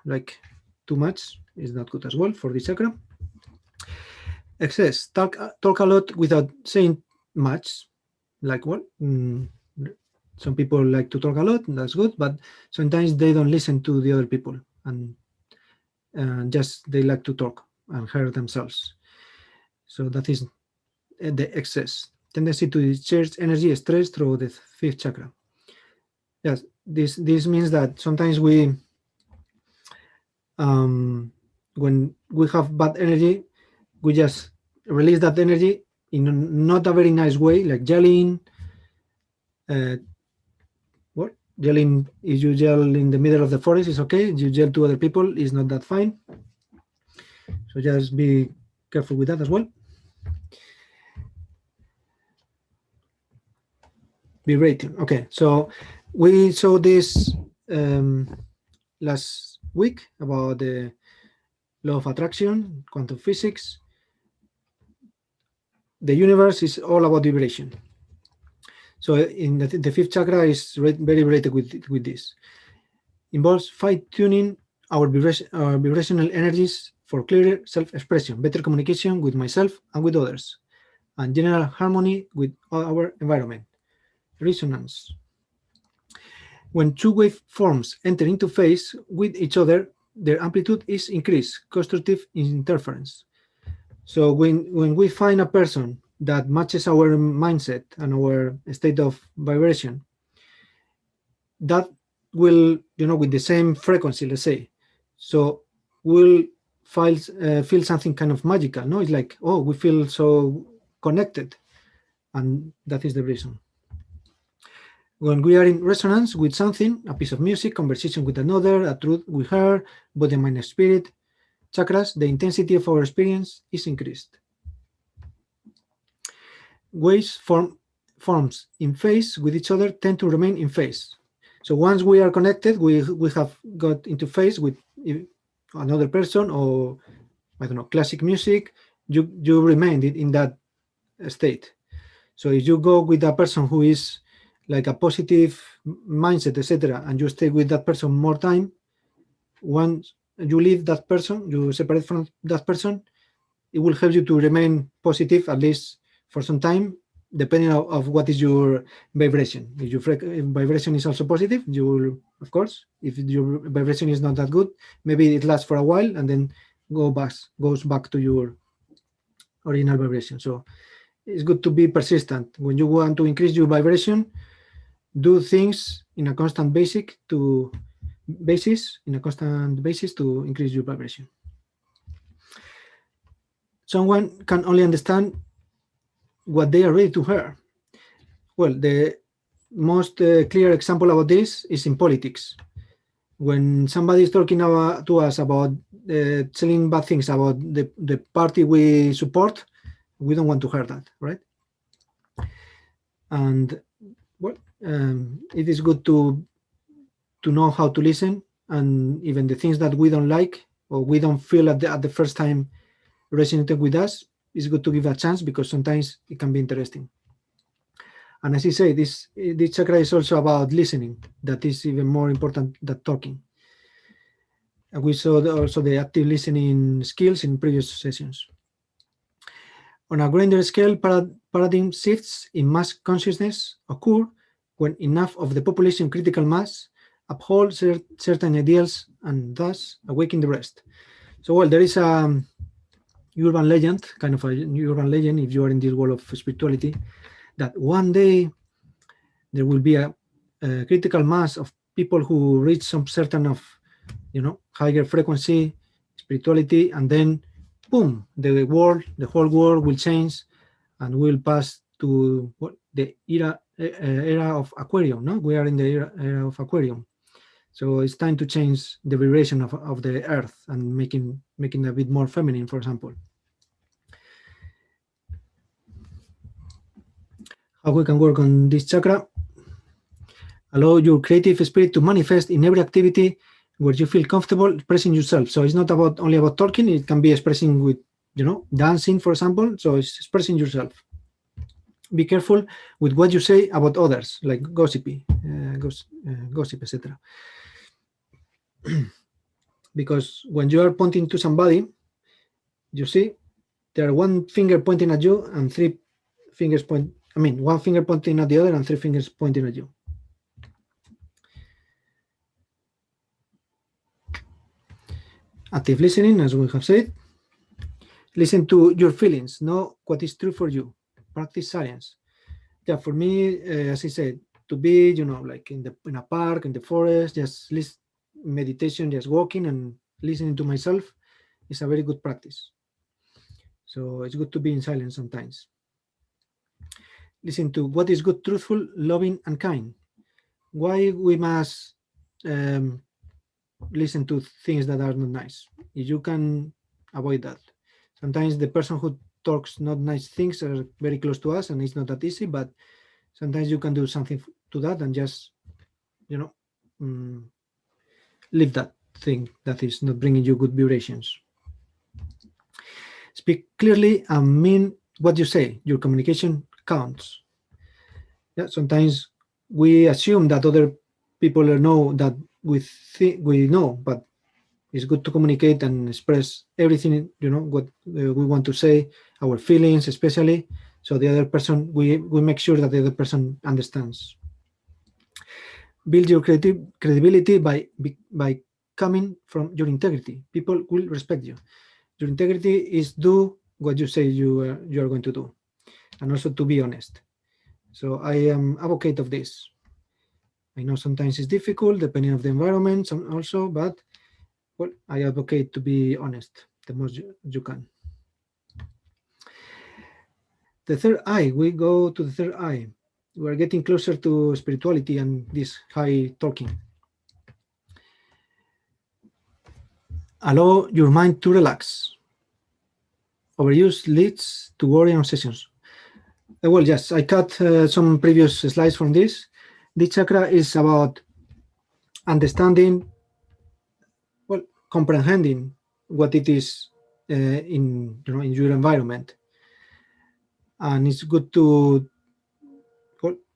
like too much, it's not good as well for the chakra. Excess, talk a lot without saying much, like what? Some people like to talk a lot, that's good, but sometimes they don't listen to the other people, and just they like to talk and hear themselves. So that is the excess. Tendency to discharge energy, stress through the 5th chakra. Yes, this means that sometimes we, when we have bad energy, we just release that energy in not a very nice way, like yelling. What? Yelling, if you yell in the middle of the forest, is okay. You yell to other people, is not that fine. So just be careful with that as well. Berating. Okay, so we saw this last week about the law of attraction, quantum physics. The universe is all about vibration. So in the 5th chakra is very related with this. Involves fine-tuning our vibrational energies for clearer self-expression, better communication with myself and with others, and general harmony with our environment. Resonance. When 2 waveforms enter into phase with each other, their amplitude is increased, constructive interference. So when we find a person that matches our mindset and our state of vibration, that will, with the same frequency, let's say, so we'll feel something kind of magical, no? It's like, oh, we feel so connected, and that is the reason. When we are in resonance with something, a piece of music, conversation with another, a truth we heard, body, mind, and spirit, chakras, the intensity of our experience is increased. Waves forms in phase with each other tend to remain in phase. So once we are connected, we have got into phase with another person, or I don't know, classic music, you remain in that state. So if you go with a person who is like a positive mindset, etc., and you stay with that person more time, once you leave that person, you separate from that person, it will help you to remain positive, at least for some time, depending of what is your vibration. If your vibration is also positive, you will, of course. If your vibration is not that good, maybe it lasts for a while and then goes back to your original vibration. So it's good to be persistent. When you want to increase your vibration, do things in a constant basis to increase your vibration. Someone can only understand what they are ready to hear. Well, the most clear example about this is in politics. When somebody is talking to us about telling bad things about the party we support, we don't want to hear that, right? And well, it is good to know how to listen, and even the things that we don't like or we don't feel at the first time resonated with us, it's good to give a chance, because sometimes it can be interesting. And as you say, this chakra is also about listening. That is even more important than talking. And we saw also the active listening skills in previous sessions. On a grander scale, paradigm shifts in mass consciousness occur when enough of the population critical mass uphold certain ideals and thus awaken the rest. So, well, there is a urban legend, kind of a urban legend, if you are in this world of spirituality, that one day there will be a critical mass of people who reach some certain of, higher frequency, spirituality, and then, boom, the whole world will change, and we'll pass to the era of Aquarium. No, we are in the era of Aquarium. So it's time to change the vibration of the earth and making a bit more feminine, for example. How we can work on this chakra? Allow your creative spirit to manifest in every activity where you feel comfortable expressing yourself. So it's not only about talking, it can be expressing with, dancing, for example. So it's expressing yourself. Be careful with what you say about others, like gossip, etc. Because when you are pointing to somebody, you see, there are one finger pointing at you and three fingers one finger pointing at the other and three fingers pointing at you. Active listening, as we have said. Listen to your feelings. Know what is true for you. Practice science. Yeah, for me, as I said, to be, like in a park, in the forest, just meditation, just walking and listening to myself is a very good practice. So it's good to be in silence sometimes. Listen to what is good, truthful, loving, and kind. Why we must listen to things that are not nice? If you can avoid that. Sometimes the person who talks not nice things are very close to us, and it's not that easy, but sometimes you can do something to that and just, leave that thing that is not bringing you good vibrations. Speak clearly and mean what you say. Your communication counts. Yeah, sometimes we assume that other people know that we know, but it's good to communicate and express everything, what we want to say, our feelings especially, so the other person, we make sure that the other person understands. Build your credibility by coming from your integrity. People will respect you. Your integrity is do what you say you are going to do, and also to be honest. So I am advocate of this. I know sometimes it's difficult depending on the environment also, but well, I advocate to be honest the most you can. The third eye, we go to the third eye. We're getting closer to spirituality and this high talking. Allow your mind to relax. Overuse leads to worry and obsessions. Well, yes, I cut some previous slides from this. This chakra is about understanding, well, comprehending what it is in your environment, and it's good to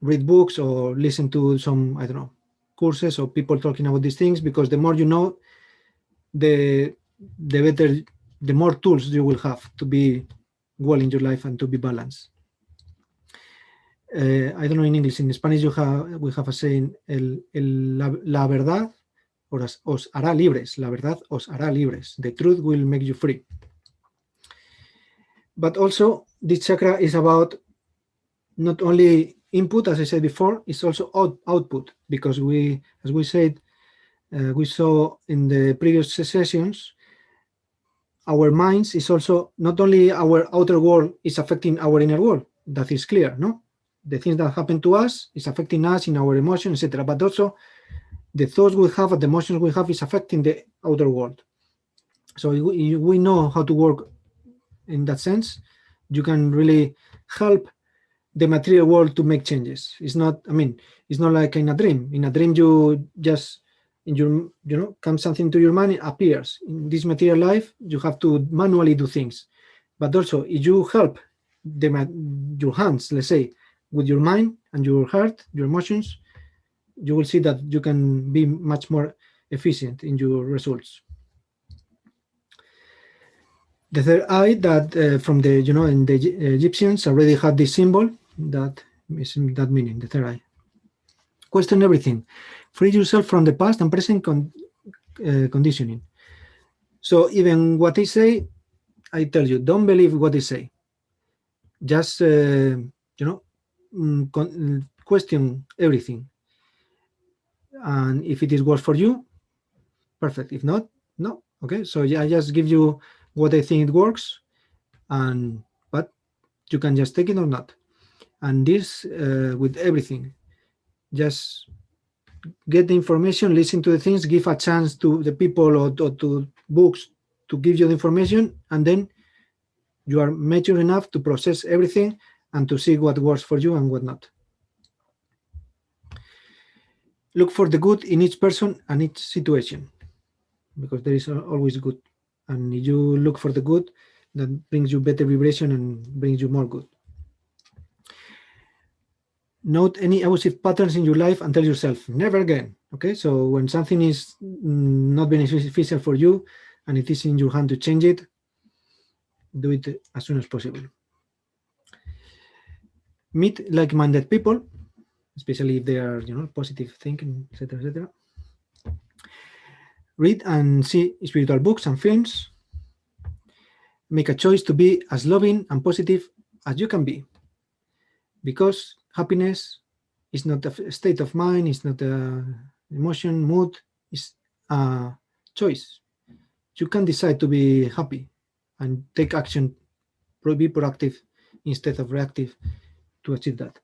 read books or listen to some, I don't know, courses or people talking about these things, because the more you know, the better, the more tools you will have to be well in your life and to be balanced. I don't know in English. In Spanish we have a saying, la verdad os hará libres. La verdad os hará libres. The truth will make you free. But also, this chakra is about not only input, as I said before, it's also output, because as we said, we saw in the previous sessions, our minds is also not only our outer world is affecting our inner world. That is clear, no? The things that happen to us is affecting us in our emotions, etc. But also the thoughts we have and the emotions we have is affecting the outer world. So we know how to work in that sense. You can really help the material world to make changes. It's not, I mean, it's not like in a dream. In a dream, you just, in your, you know, comes something to your mind, it appears. In this material life, you have to manually do things. But also, if you help your hands, let's say, with your mind and your heart, your emotions, you will see that you can be much more efficient in your results. The third eye, that from the, you know, in the Egyptians already had this symbol, that is that meaning, the third eye. Question everything. Free yourself from the past and present conditioning. So even what they say, I tell you, don't believe what they say. Just, you know, question everything. And if it is works for you, perfect. If not, no. Okay, so I just give you what I think it works, but you can just take it or not. And this with everything, just get the information, listen to the things, give a chance to the people or to books to give you the information, and then you are mature enough to process everything and to see what works for you and what not. Look for the good in each person and each situation, because there is always good. And if you look for the good, that brings you better vibration and brings you more good. Note any abusive patterns in your life and tell yourself, never again. Okay, so when something is not beneficial for you and it is in your hand to change it, do it as soon as possible. Meet like-minded people, especially if they are, you know, positive thinking, etc., etc. Read and see spiritual books and films. Make a choice to be as loving and positive as you can be, because happiness is not a state of mind, it's not an emotion, mood, it's a choice. You can decide to be happy and take action, be proactive instead of reactive to achieve that.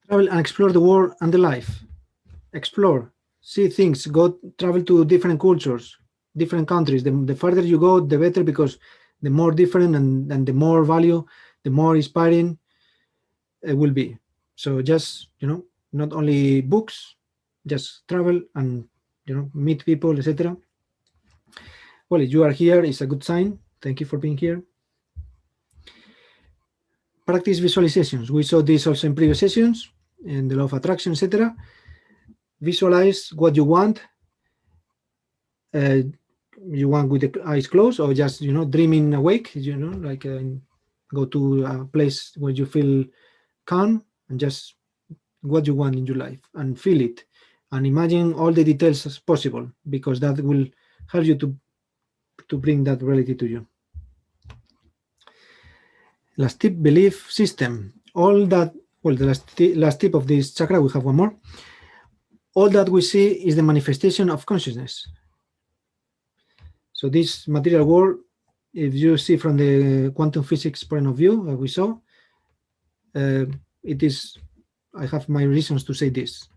Travel and explore the world and the life. Explore, see things, go travel to different cultures, different countries. The further you go, the better, because the more different and the more value, the more inspiring it will be. So just, you know, not only books, just travel and, you know, meet people, etc. Well, if you are here, it's a good sign. Thank you for being here. Practice visualizations. We saw this also in previous sessions, in the law of attraction, etc. Visualize what you want. You want with the eyes closed, or just, you know, dreaming awake, you know, like go to a place where you feel calm and just what you want in your life and feel it and imagine all the details as possible, because that will help you to bring that reality to you. Last tip, belief system. All that, well, the last tip of this chakra, we have one more. All that we see is the manifestation of consciousness. So this material world, if you see from the quantum physics point of view, like we saw, it is, I have my reasons to say this.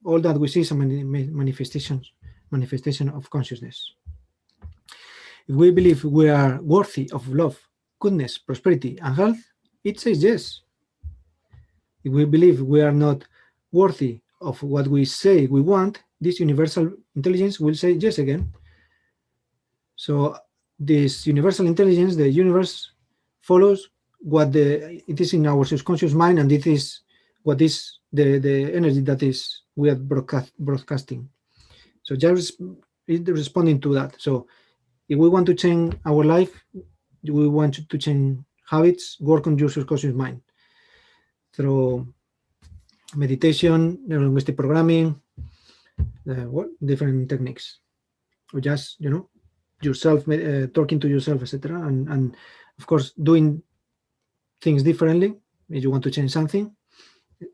All that we see is a manifestation of consciousness. If we believe we are worthy of love, goodness, prosperity, and health, it says yes. If we believe we are not worthy of what we say we want, this universal intelligence will say yes again. So this universal intelligence, the universe, follows what it is in our subconscious mind, and it is what is the energy that is we are broadcasting. So just responding to that. So if we want to change our life, we want to change habits, work on your subconscious mind through meditation, neurolinguistic programming, different techniques, or just yourself, talking to yourself, etc. And of course doing things differently. If you want to change something,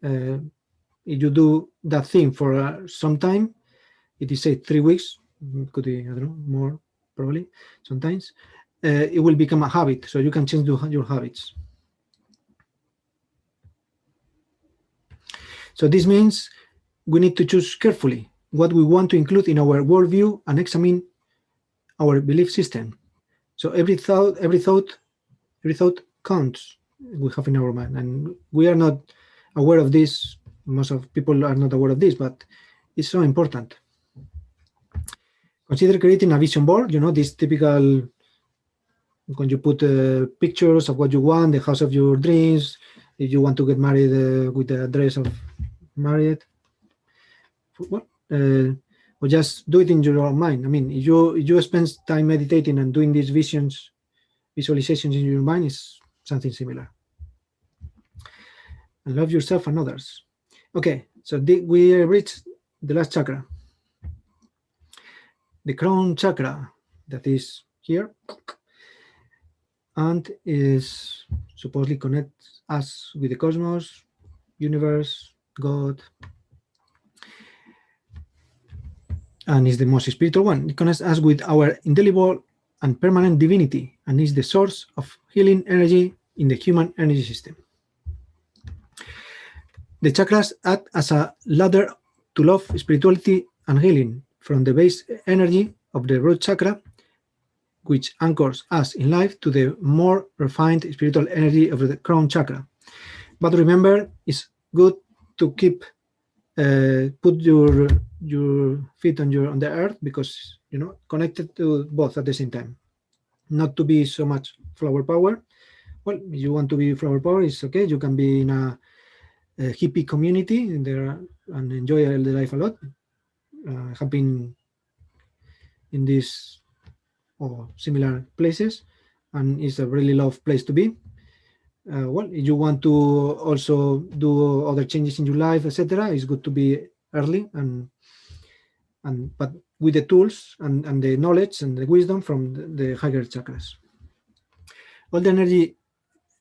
if you do that thing for some time, it is say 3 weeks, could be, I don't know, more probably sometimes, it will become a habit, so you can change your habits. So this means we need to choose carefully what we want to include in our worldview and examine our belief system. So every thought counts we have in our mind, and we are not aware of this. Most of people are not aware of this, but it's so important. Consider creating a vision board, this typical, when you put pictures of what you want, the house of your dreams, if you want to get married with the dress of married, or just do it in your own mind. I mean, if you spend time meditating and doing these visualizations in your mind, is something similar. And love yourself and others. Okay, so we reached the last chakra, the crown chakra, that is here, and is supposedly connects us with the cosmos, universe, God, and is the most spiritual one. It connects us with our indelible and permanent divinity, and is the source of healing energy in the human energy system. The chakras act as a ladder to love, spirituality, and healing from the base energy of the root chakra, which anchors us in life, to the more refined spiritual energy of the crown chakra. But remember, it's good to keep put your feet on the earth, because connected to both at the same time. Not to be so much flower power. Well, if you want to be flower power, it's okay. You can be in a hippie community in there and enjoy the life a lot. I have been in these or similar places, and it's a really love place to be. Well, if you want to also do other changes in your life, etc., it's good to be early but with the tools and the knowledge and the wisdom from the higher chakras. All the energy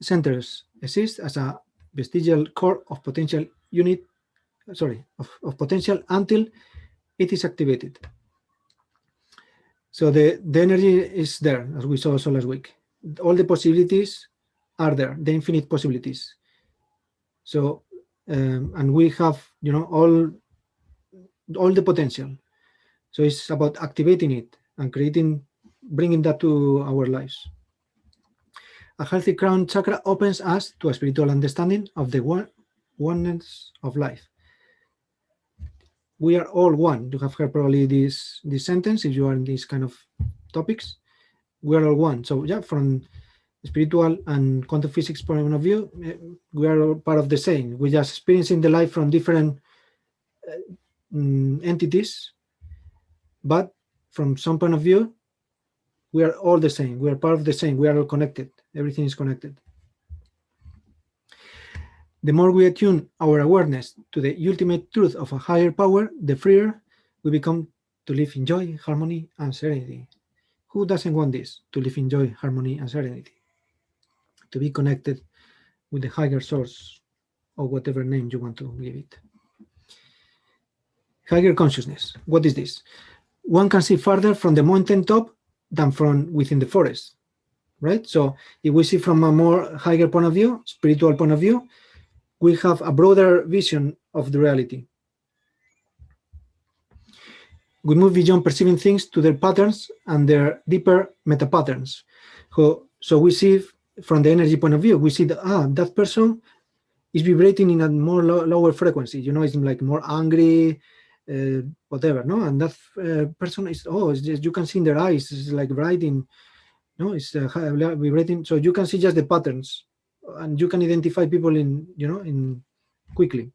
centers exist as a vestigial core of potential of potential until it is activated. So the energy is there, as we saw also last week. All the possibilities are there, the infinite possibilities. So and we have all the potential. So it's about activating it and bringing that to our lives. A healthy crown chakra opens us to a spiritual understanding of the oneness of life. We are all one. You have heard probably this sentence if you are in these kind of topics. We are all one. So yeah, from spiritual and quantum physics point of view, we are all part of the same. We're just experiencing the life from different entities, but from some point of view, we are all the same. We are part of the same. We are all connected. Everything is connected. The more we attune our awareness to the ultimate truth of a higher power, the freer we become to live in joy, harmony, and serenity. Who doesn't want this? To live in joy, harmony, and serenity. To be connected with the higher source, or whatever name you want to give it. Higher consciousness. What is this? One can see farther from the mountain top than from within the forest, right? So if we see from a more higher point of view, spiritual point of view, we have a broader vision of the reality. We move beyond perceiving things to their patterns and their deeper meta patterns. So we see from the energy point of view, we see that that person is vibrating in a more lower frequency. It's like more angry, whatever, no? And that person is, it's just, you can see in their eyes, it's like writing, no? It's vibrating. So you can see just the patterns, and you can identify people in quickly,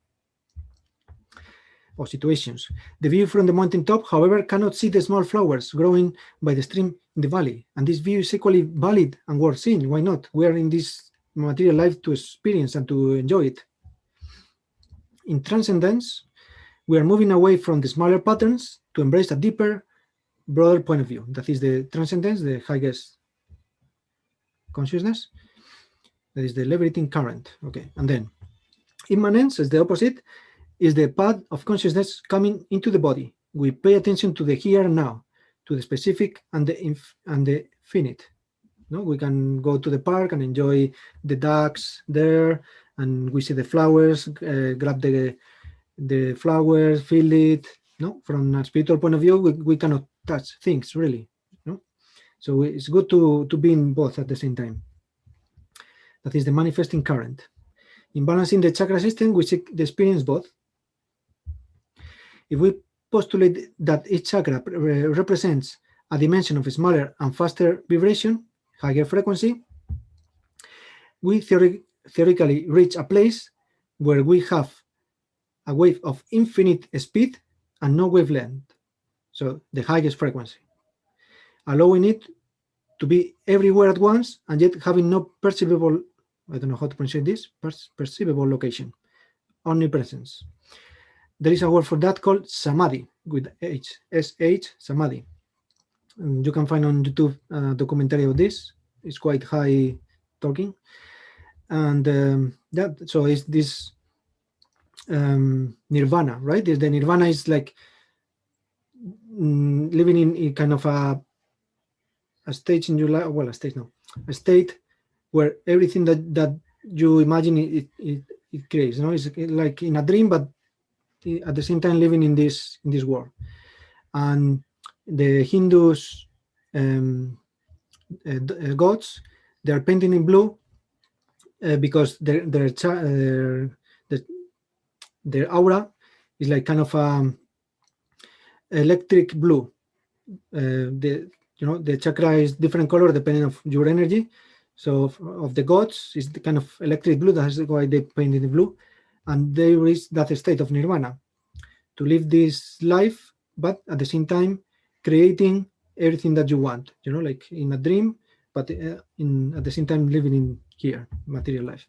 or situations. The view from the mountaintop, however, cannot see the small flowers growing by the stream in the valley. And this view is equally valid and worth seeing. Why not? We are in this material life to experience and to enjoy it. In transcendence, we are moving away from the smaller patterns to embrace a deeper, broader point of view. That is the transcendence, the highest consciousness. That is the liberating current. Okay, and then immanence is the opposite, is the path of consciousness coming into the body. We pay attention to the here and now, to the specific and the finite. No, we can go to the park and enjoy the ducks there, and we see the flowers, grab the flowers, feel it. No, from a spiritual point of view, we cannot touch things really. No, so it's good to be in both at the same time. That is the manifesting current. In balancing the chakra system, we seek the experience both. If we postulate that each chakra represents a dimension of smaller and faster vibration, higher frequency, we theoretically reach a place where we have a wave of infinite speed and no wavelength, so the highest frequency, allowing it to be everywhere at once and yet having no perceivable, I don't know how to pronounce this, perceivable location, omnipresence. There is a word for that called samadhi, with H, S-H, samadhi. And you can find on YouTube a documentary of this. It's quite high talking. And so it's this nirvana, right? The nirvana is like living in kind of a stage in your life, well, a state where everything that you imagine it creates. You know, it's like in a dream, but at the same time living in this world. And the Hindus gods, they are painted in blue because their aura is like kind of electric blue. The chakra is different color depending on your energy. So of the gods is the kind of electric blue. That's why they painted in blue. And they reach that state of nirvana, to live this life, but at the same time creating everything that you want, like in a dream, but at the same time living in here, material life.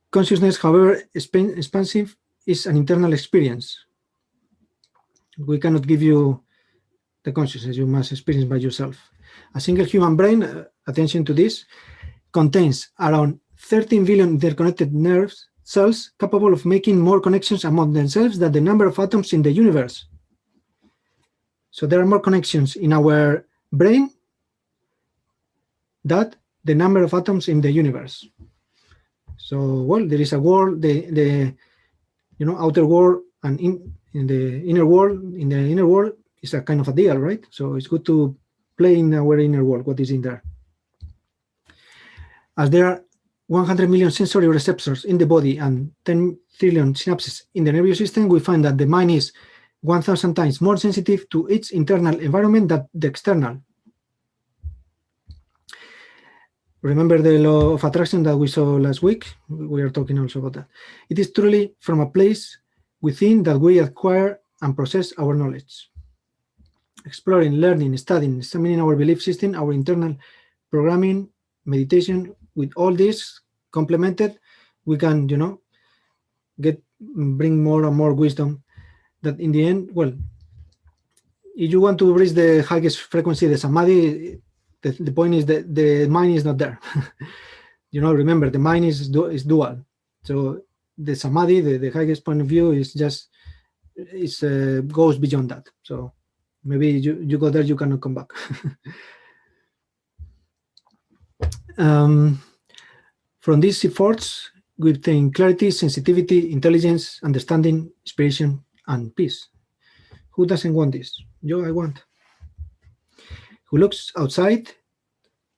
Consciousness, however expansive, is an internal experience. We cannot give you the consciousness, you must experience by yourself. A single human brain, attention to this, contains around 13 billion interconnected nerves cells capable of making more connections among themselves than the number of atoms in the universe. So there are more connections in our brain than the number of atoms in the universe. So, well, there is a world, the outer world, and in the inner world. In the inner world is a kind of a deal, right? So it's good to play in our inner world, what is in there. As there are 100 million sensory receptors in the body and 10 trillion synapses in the nervous system, we find that the mind is 1,000 times more sensitive to its internal environment than the external. Remember the law of attraction that we saw last week? We are talking also about that. It is truly from a place within that we acquire and process our knowledge. Exploring, learning, studying, examining our belief system, our internal programming, meditation, with all this complemented, we can, bring more and more wisdom that in the end, well, if you want to reach the highest frequency, the samadhi, the point is that the mind is not there. Remember, the mind is dual. So the samadhi, the highest point of view, is just goes beyond that. So maybe you go there, you cannot come back. From these efforts, we obtain clarity, sensitivity, intelligence, understanding, inspiration, and peace. Who doesn't want this? I want. Who looks outside,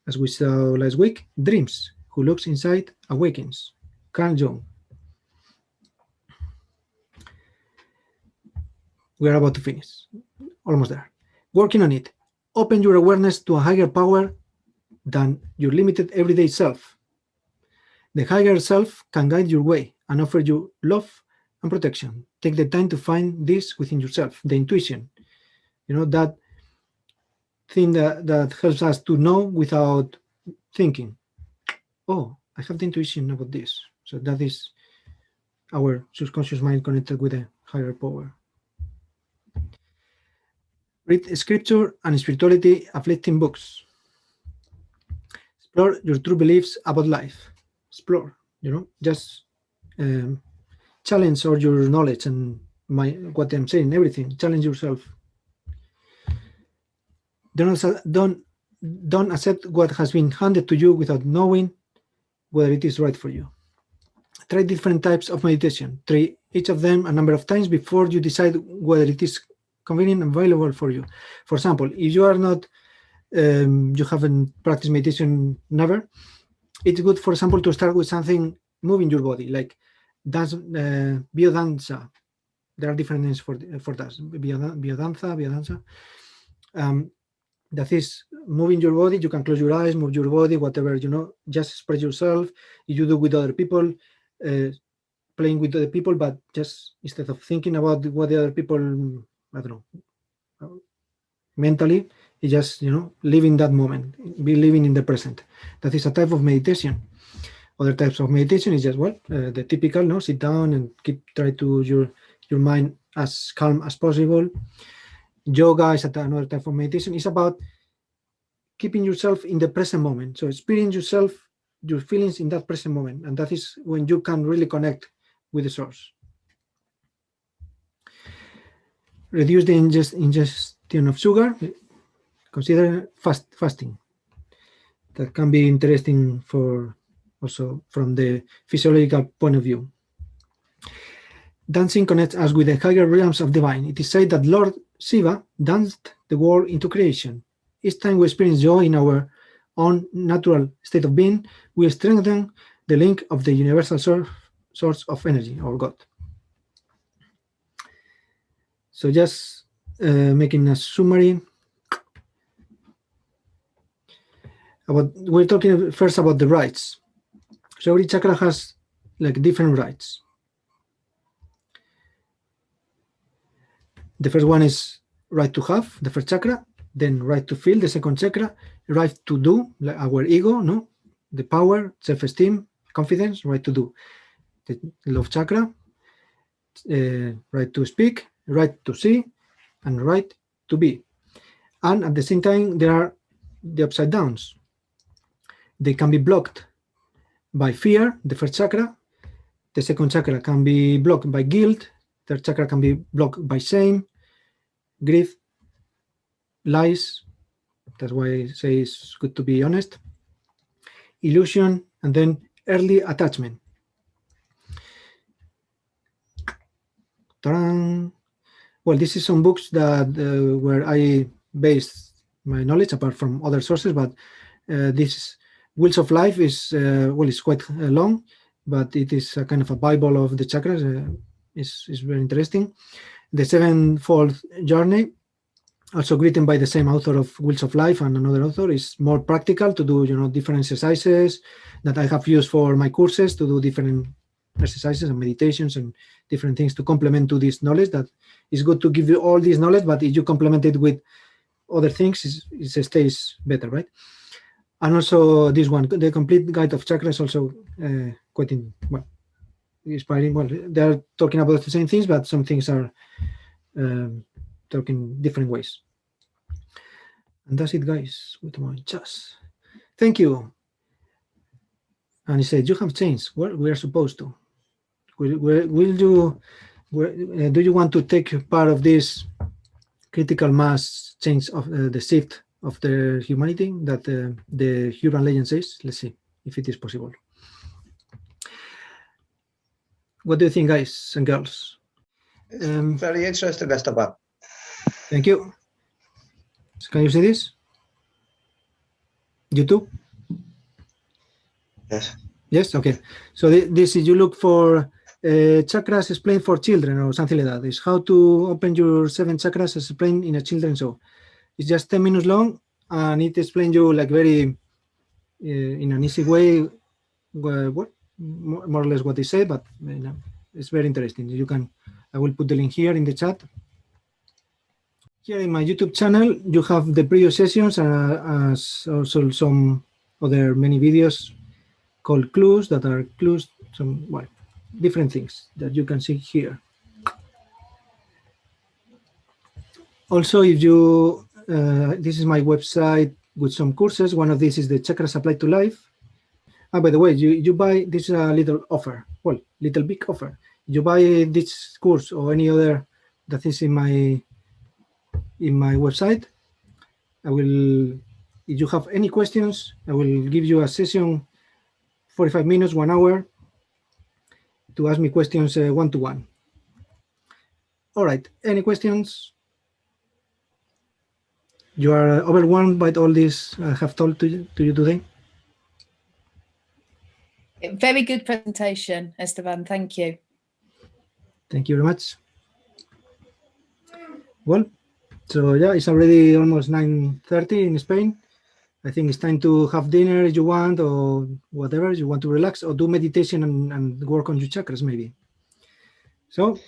as we saw last week, dreams. Who looks inside, awakens. Carl Jung. We are about to finish. Almost there. Working on it. Open your awareness to a higher power than your limited everyday self. The higher self can guide your way and offer you love and protection. Take the time to find this within yourself, the intuition. That thing that helps us to know without thinking. Oh, I have the intuition about this. So that is our subconscious mind connected with a higher power. Read scripture and spirituality uplifting books. Explore your true beliefs about life. Explore, just challenge all your knowledge and what I'm saying, everything. Challenge yourself. Don't accept what has been handed to you without knowing whether it is right for you. Try different types of meditation. Try each of them a number of times before you decide whether it is convenient and valuable for you. For example, if you are not, you haven't practiced meditation never, it's good, for example, to start with something moving your body, like dance, biodanza. There are different names for that. Biodanza. That is moving your body. You can close your eyes, move your body, whatever, just express yourself. You do with other people, playing with other people, but just instead of thinking about what the other people, I don't know, mentally, you just, live in that moment, be living in the present. That is a type of meditation. Other types of meditation is just, the typical, sit down and try to your mind as calm as possible. Yoga is another type of meditation. It's about keeping yourself in the present moment. So experience yourself, your feelings in that present moment. And that is when you can really connect with the source. Reduce the ingestion of sugar. Consider fasting. That can be interesting for also from the physiological point of view. Dancing connects us with the higher realms of divine. It is said that Lord Shiva danced the world into creation. Each time we experience joy in our own natural state of being, we strengthen the link of the universal source of energy, or God. So just making a summary. We're talking first about the rights. So every chakra has like different rights. The first one is right to have, the first chakra, then right to feel, the second chakra, right to do, like our ego, the power, self-esteem, confidence, right to do. The love chakra, right to speak, right to see, and right to be. And at the same time, there are the upside downs. They can be blocked by fear, the first chakra. The second chakra can be blocked by guilt. Third chakra can be blocked by shame, grief, lies. That's why I say it's good to be honest. Illusion, and then early attachment. Ta-da! Well, this is some books that where I based my knowledge, apart from other sources, but this Wheels of Life is, it's quite long, but it is a kind of a Bible of the chakras. It's very interesting. The Sevenfold Journey, also written by the same author of Wheels of Life and another author, is more practical to do, different exercises that I have used for my courses, to do different exercises and meditations and different things to complement to this knowledge. That is good to give you all this knowledge, but if you complement it with other things, it stays better, right? And also this one, the Complete Guide of Chakras, also quite inspiring. Well, they are talking about the same things, but some things are talking different ways. And that's it, guys, with my chest. Thank you. And he said, you have changed. Well, we are supposed to. Do you want to take part of this critical mass change of the shift of the humanity that the urban legend says? Let's see if it is possible. What do you think, guys and girls? Very interesting, Esteban. Thank you. Can you see this? YouTube? Yes. Yes, okay. So this is, you look for chakras explained for children or something like that. It's how to open your 7 chakras as explained in a children's show. It's just 10 minutes long, and it explains you like very in an easy way more or less what they say, but it's very interesting. I will put the link here in the chat. Here in my YouTube channel, you have the previous sessions, as also some other many videos called clues that are clues, some different things that you can see here. Also, if you, this is my website with some courses. One of these is the Chakras Applied to Life. And by the way, you buy, this is a little offer, well, little big offer. You buy this course or any other that is in my website, I will, if you have any questions, I will give you a session, 45 minutes, 1 hour, to ask me questions one-to-one. All right, any questions? You are overwhelmed by all this I have told to you today? Very good presentation, Esteban. Thank you. Thank you very much. Well, so yeah, it's already almost 9:30 in Spain. I think it's time to have dinner if you want, or whatever. You want to relax or do meditation and work on your chakras, maybe. So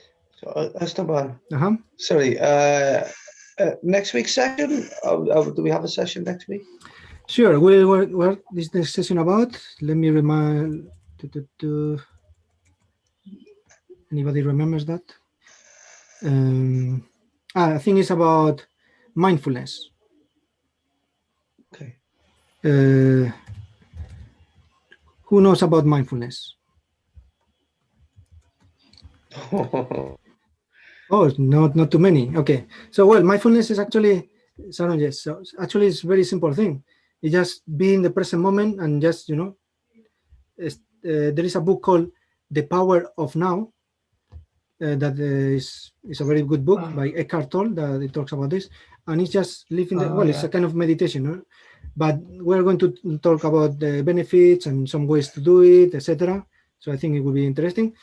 Esteban, uh-huh. sorry, next week's session, do we have a session next week? Sure. What is this session about? Let me remind. Anybody remembers that? I think it's about mindfulness. Okay. Who knows about mindfulness? Oh, not too many. Okay. So, well, mindfulness is actually, Sharon, yes. So actually, it's a very simple thing. You just be in the present moment and just, there is a book called The Power of Now. That is a very good book by Eckhart Tolle that it talks about this, and it's just living. It's a kind of meditation, no? But we're going to talk about the benefits and some ways to do it, etc. So I think it will be interesting.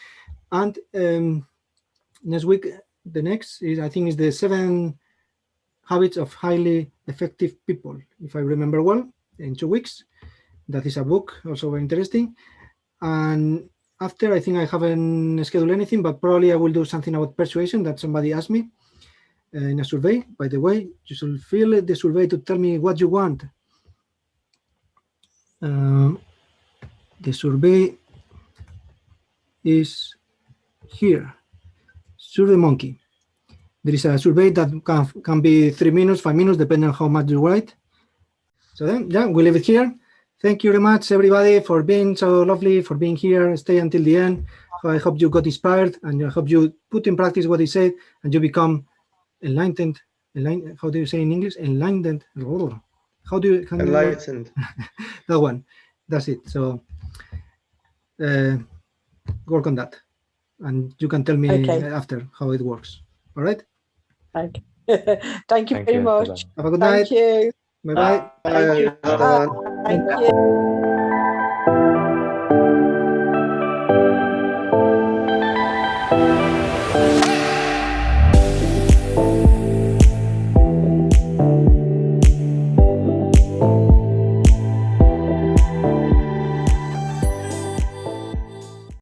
And next week, the next is, I think, is the 7 Habits of Highly Effective People, if I remember well, in 2 weeks. That is a book, also very interesting. And after, I think I haven't scheduled anything, but probably I will do something about persuasion that somebody asked me in a survey. By the way, you should fill the survey to tell me what you want. The survey is here. Survey Monkey. There is a survey that can be 3 minutes, 5 minutes, depending on how much you write. So then, yeah, we leave it here. Thank you very much, everybody, for being so lovely, for being here. Stay until the end. So I hope you got inspired, and I hope you put in practice what he said, and you become enlightened. How do you say in English? Enlightened. How do you? Enlightened. That one. That's it. So work on that, and you can tell me after how it works. All right. Okay. Thank you very much. Have a good night. Thank you. Bye-bye. Thank you. Thank you.